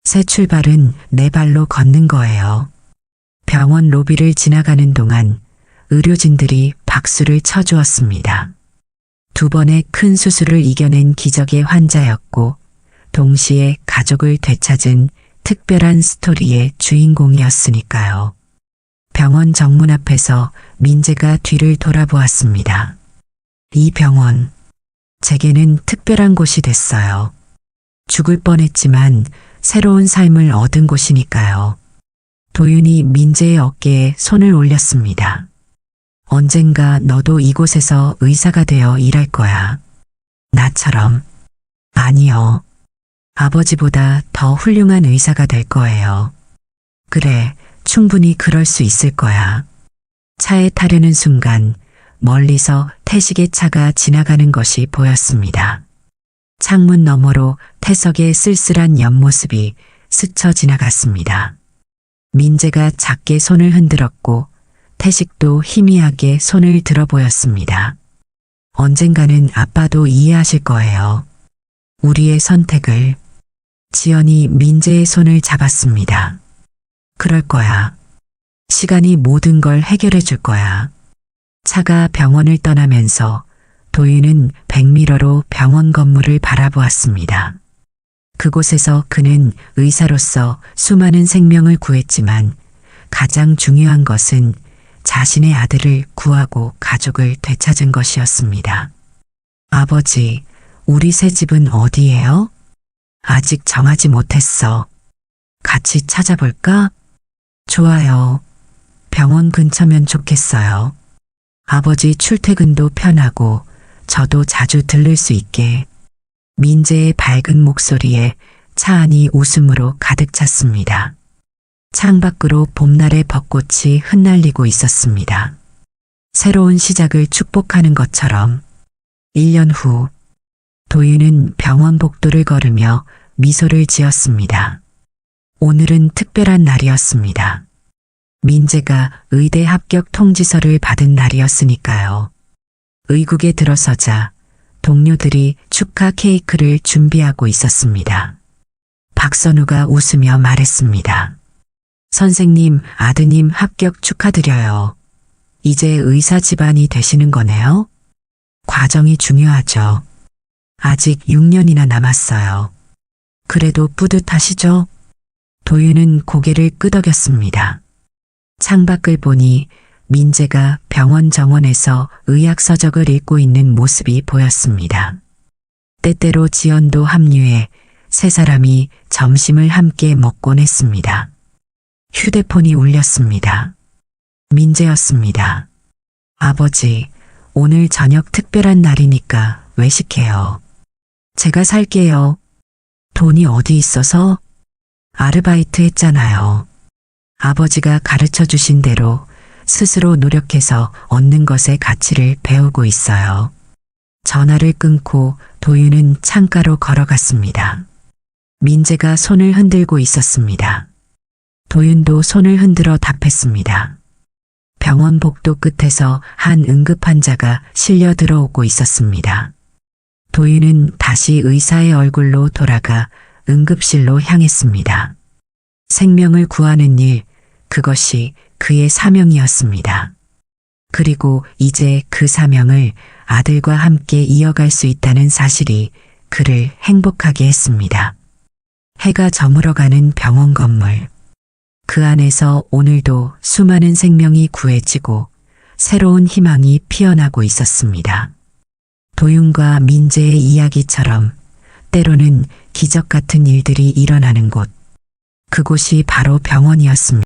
새 출발은 내 발로 걷는 거예요. 병원 로비를 지나가는 동안 의료진들이 박수를 쳐주었습니다. 두 번의 큰 수술을 이겨낸 기적의 환자였고 동시에 가족을 되찾은 특별한 스토리의 주인공이었으니까요. 병원 정문 앞에서 민재가 뒤를 돌아보았습니다. 이 병원, 제게는 특별한 곳이 됐어요. 죽을 뻔했지만 새로운 삶을 얻은 곳이니까요. 도윤이 민재의 어깨에 손을 올렸습니다. 언젠가 너도 이곳에서 의사가 되어 일할 거야. 나처럼. 아니요. 아버지보다 더 훌륭한 의사가 될 거예요. 그래, 충분히 그럴 수 있을 거야. 차에 타려는 순간 멀리서 태식의 차가 지나가는 것이 보였습니다. 창문 너머로 태석의 쓸쓸한 옆모습이 스쳐 지나갔습니다. 민재가 작게 손을 흔들었고 태식도 희미하게 손을 들어 보였습니다. 언젠가는 아빠도 이해하실 거예요. 우리의 선택을. 지연이 민재의 손을 잡았습니다. 그럴 거야. 시간이 모든 걸 해결해 줄 거야. 차가 병원을 떠나면서 도윤은 백미러로 병원 건물을 바라보았습니다. 그곳에서 그는 의사로서 수많은 생명을 구했지만 가장 중요한 것은 자신의 아들을 구하고 가족을 되찾은 것이었습니다. 아버지, 우리 새 집은 어디예요? 아직 정하지 못했어. 같이 찾아볼까? 좋아요. 병원 근처면 좋겠어요. 아버지 출퇴근도 편하고 저도 자주 들를 수 있게. 민재의 밝은 목소리에 차 안이 웃음으로 가득 찼습니다. 창밖으로 봄날의 벚꽃이 흩날리고 있었습니다. 새로운 시작을 축복하는 것처럼 1년 후 도윤은 병원 복도를 걸으며 미소를 지었습니다. 오늘은 특별한 날이었습니다. 민재가 의대 합격 통지서를 받은 날이었으니까요. 의국에 들어서자 동료들이 축하 케이크를 준비하고 있었습니다. 박선우가 웃으며 말했습니다. 선생님, 아드님 합격 축하드려요. 이제 의사 집안이 되시는 거네요? 과정이 중요하죠. 아직 6년이나 남았어요. 그래도 뿌듯하시죠? 도윤은 고개를 끄덕였습니다. 창밖을 보니 민재가 병원 정원에서 의학 서적을 읽고 있는 모습이 보였습니다. 때때로 지연도 합류해 세 사람이 점심을 함께 먹곤 했습니다. 휴대폰이 울렸습니다. 민재였습니다. 아버지, 오늘 저녁 특별한 날이니까 외식해요. 제가 살게요. 돈이 어디 있어서? 아르바이트 했잖아요. 아버지가 가르쳐 주신 대로 스스로 노력해서 얻는 것의 가치를 배우고 있어요. 전화를 끊고 도윤은 창가로 걸어갔습니다. 민재가 손을 흔들고 있었습니다. 도윤도 손을 흔들어 답했습니다. 병원 복도 끝에서 한 응급 환자가 실려 들어오고 있었습니다. 도윤은 다시 의사의 얼굴로 돌아가 응급실로 향했습니다. 생명을 구하는 일, 그것이 그의 사명이었습니다. 그리고 이제 그 사명을 아들과 함께 이어갈 수 있다는 사실이 그를 행복하게 했습니다. 해가 저물어가는 병원 건물. 그 안에서 오늘도 수많은 생명이 구해지고 새로운 희망이 피어나고 있었습니다. 도윤과 민재의 이야기처럼 때로는 기적 같은 일들이 일어나는 곳. 그곳이 바로 병원이었습니다.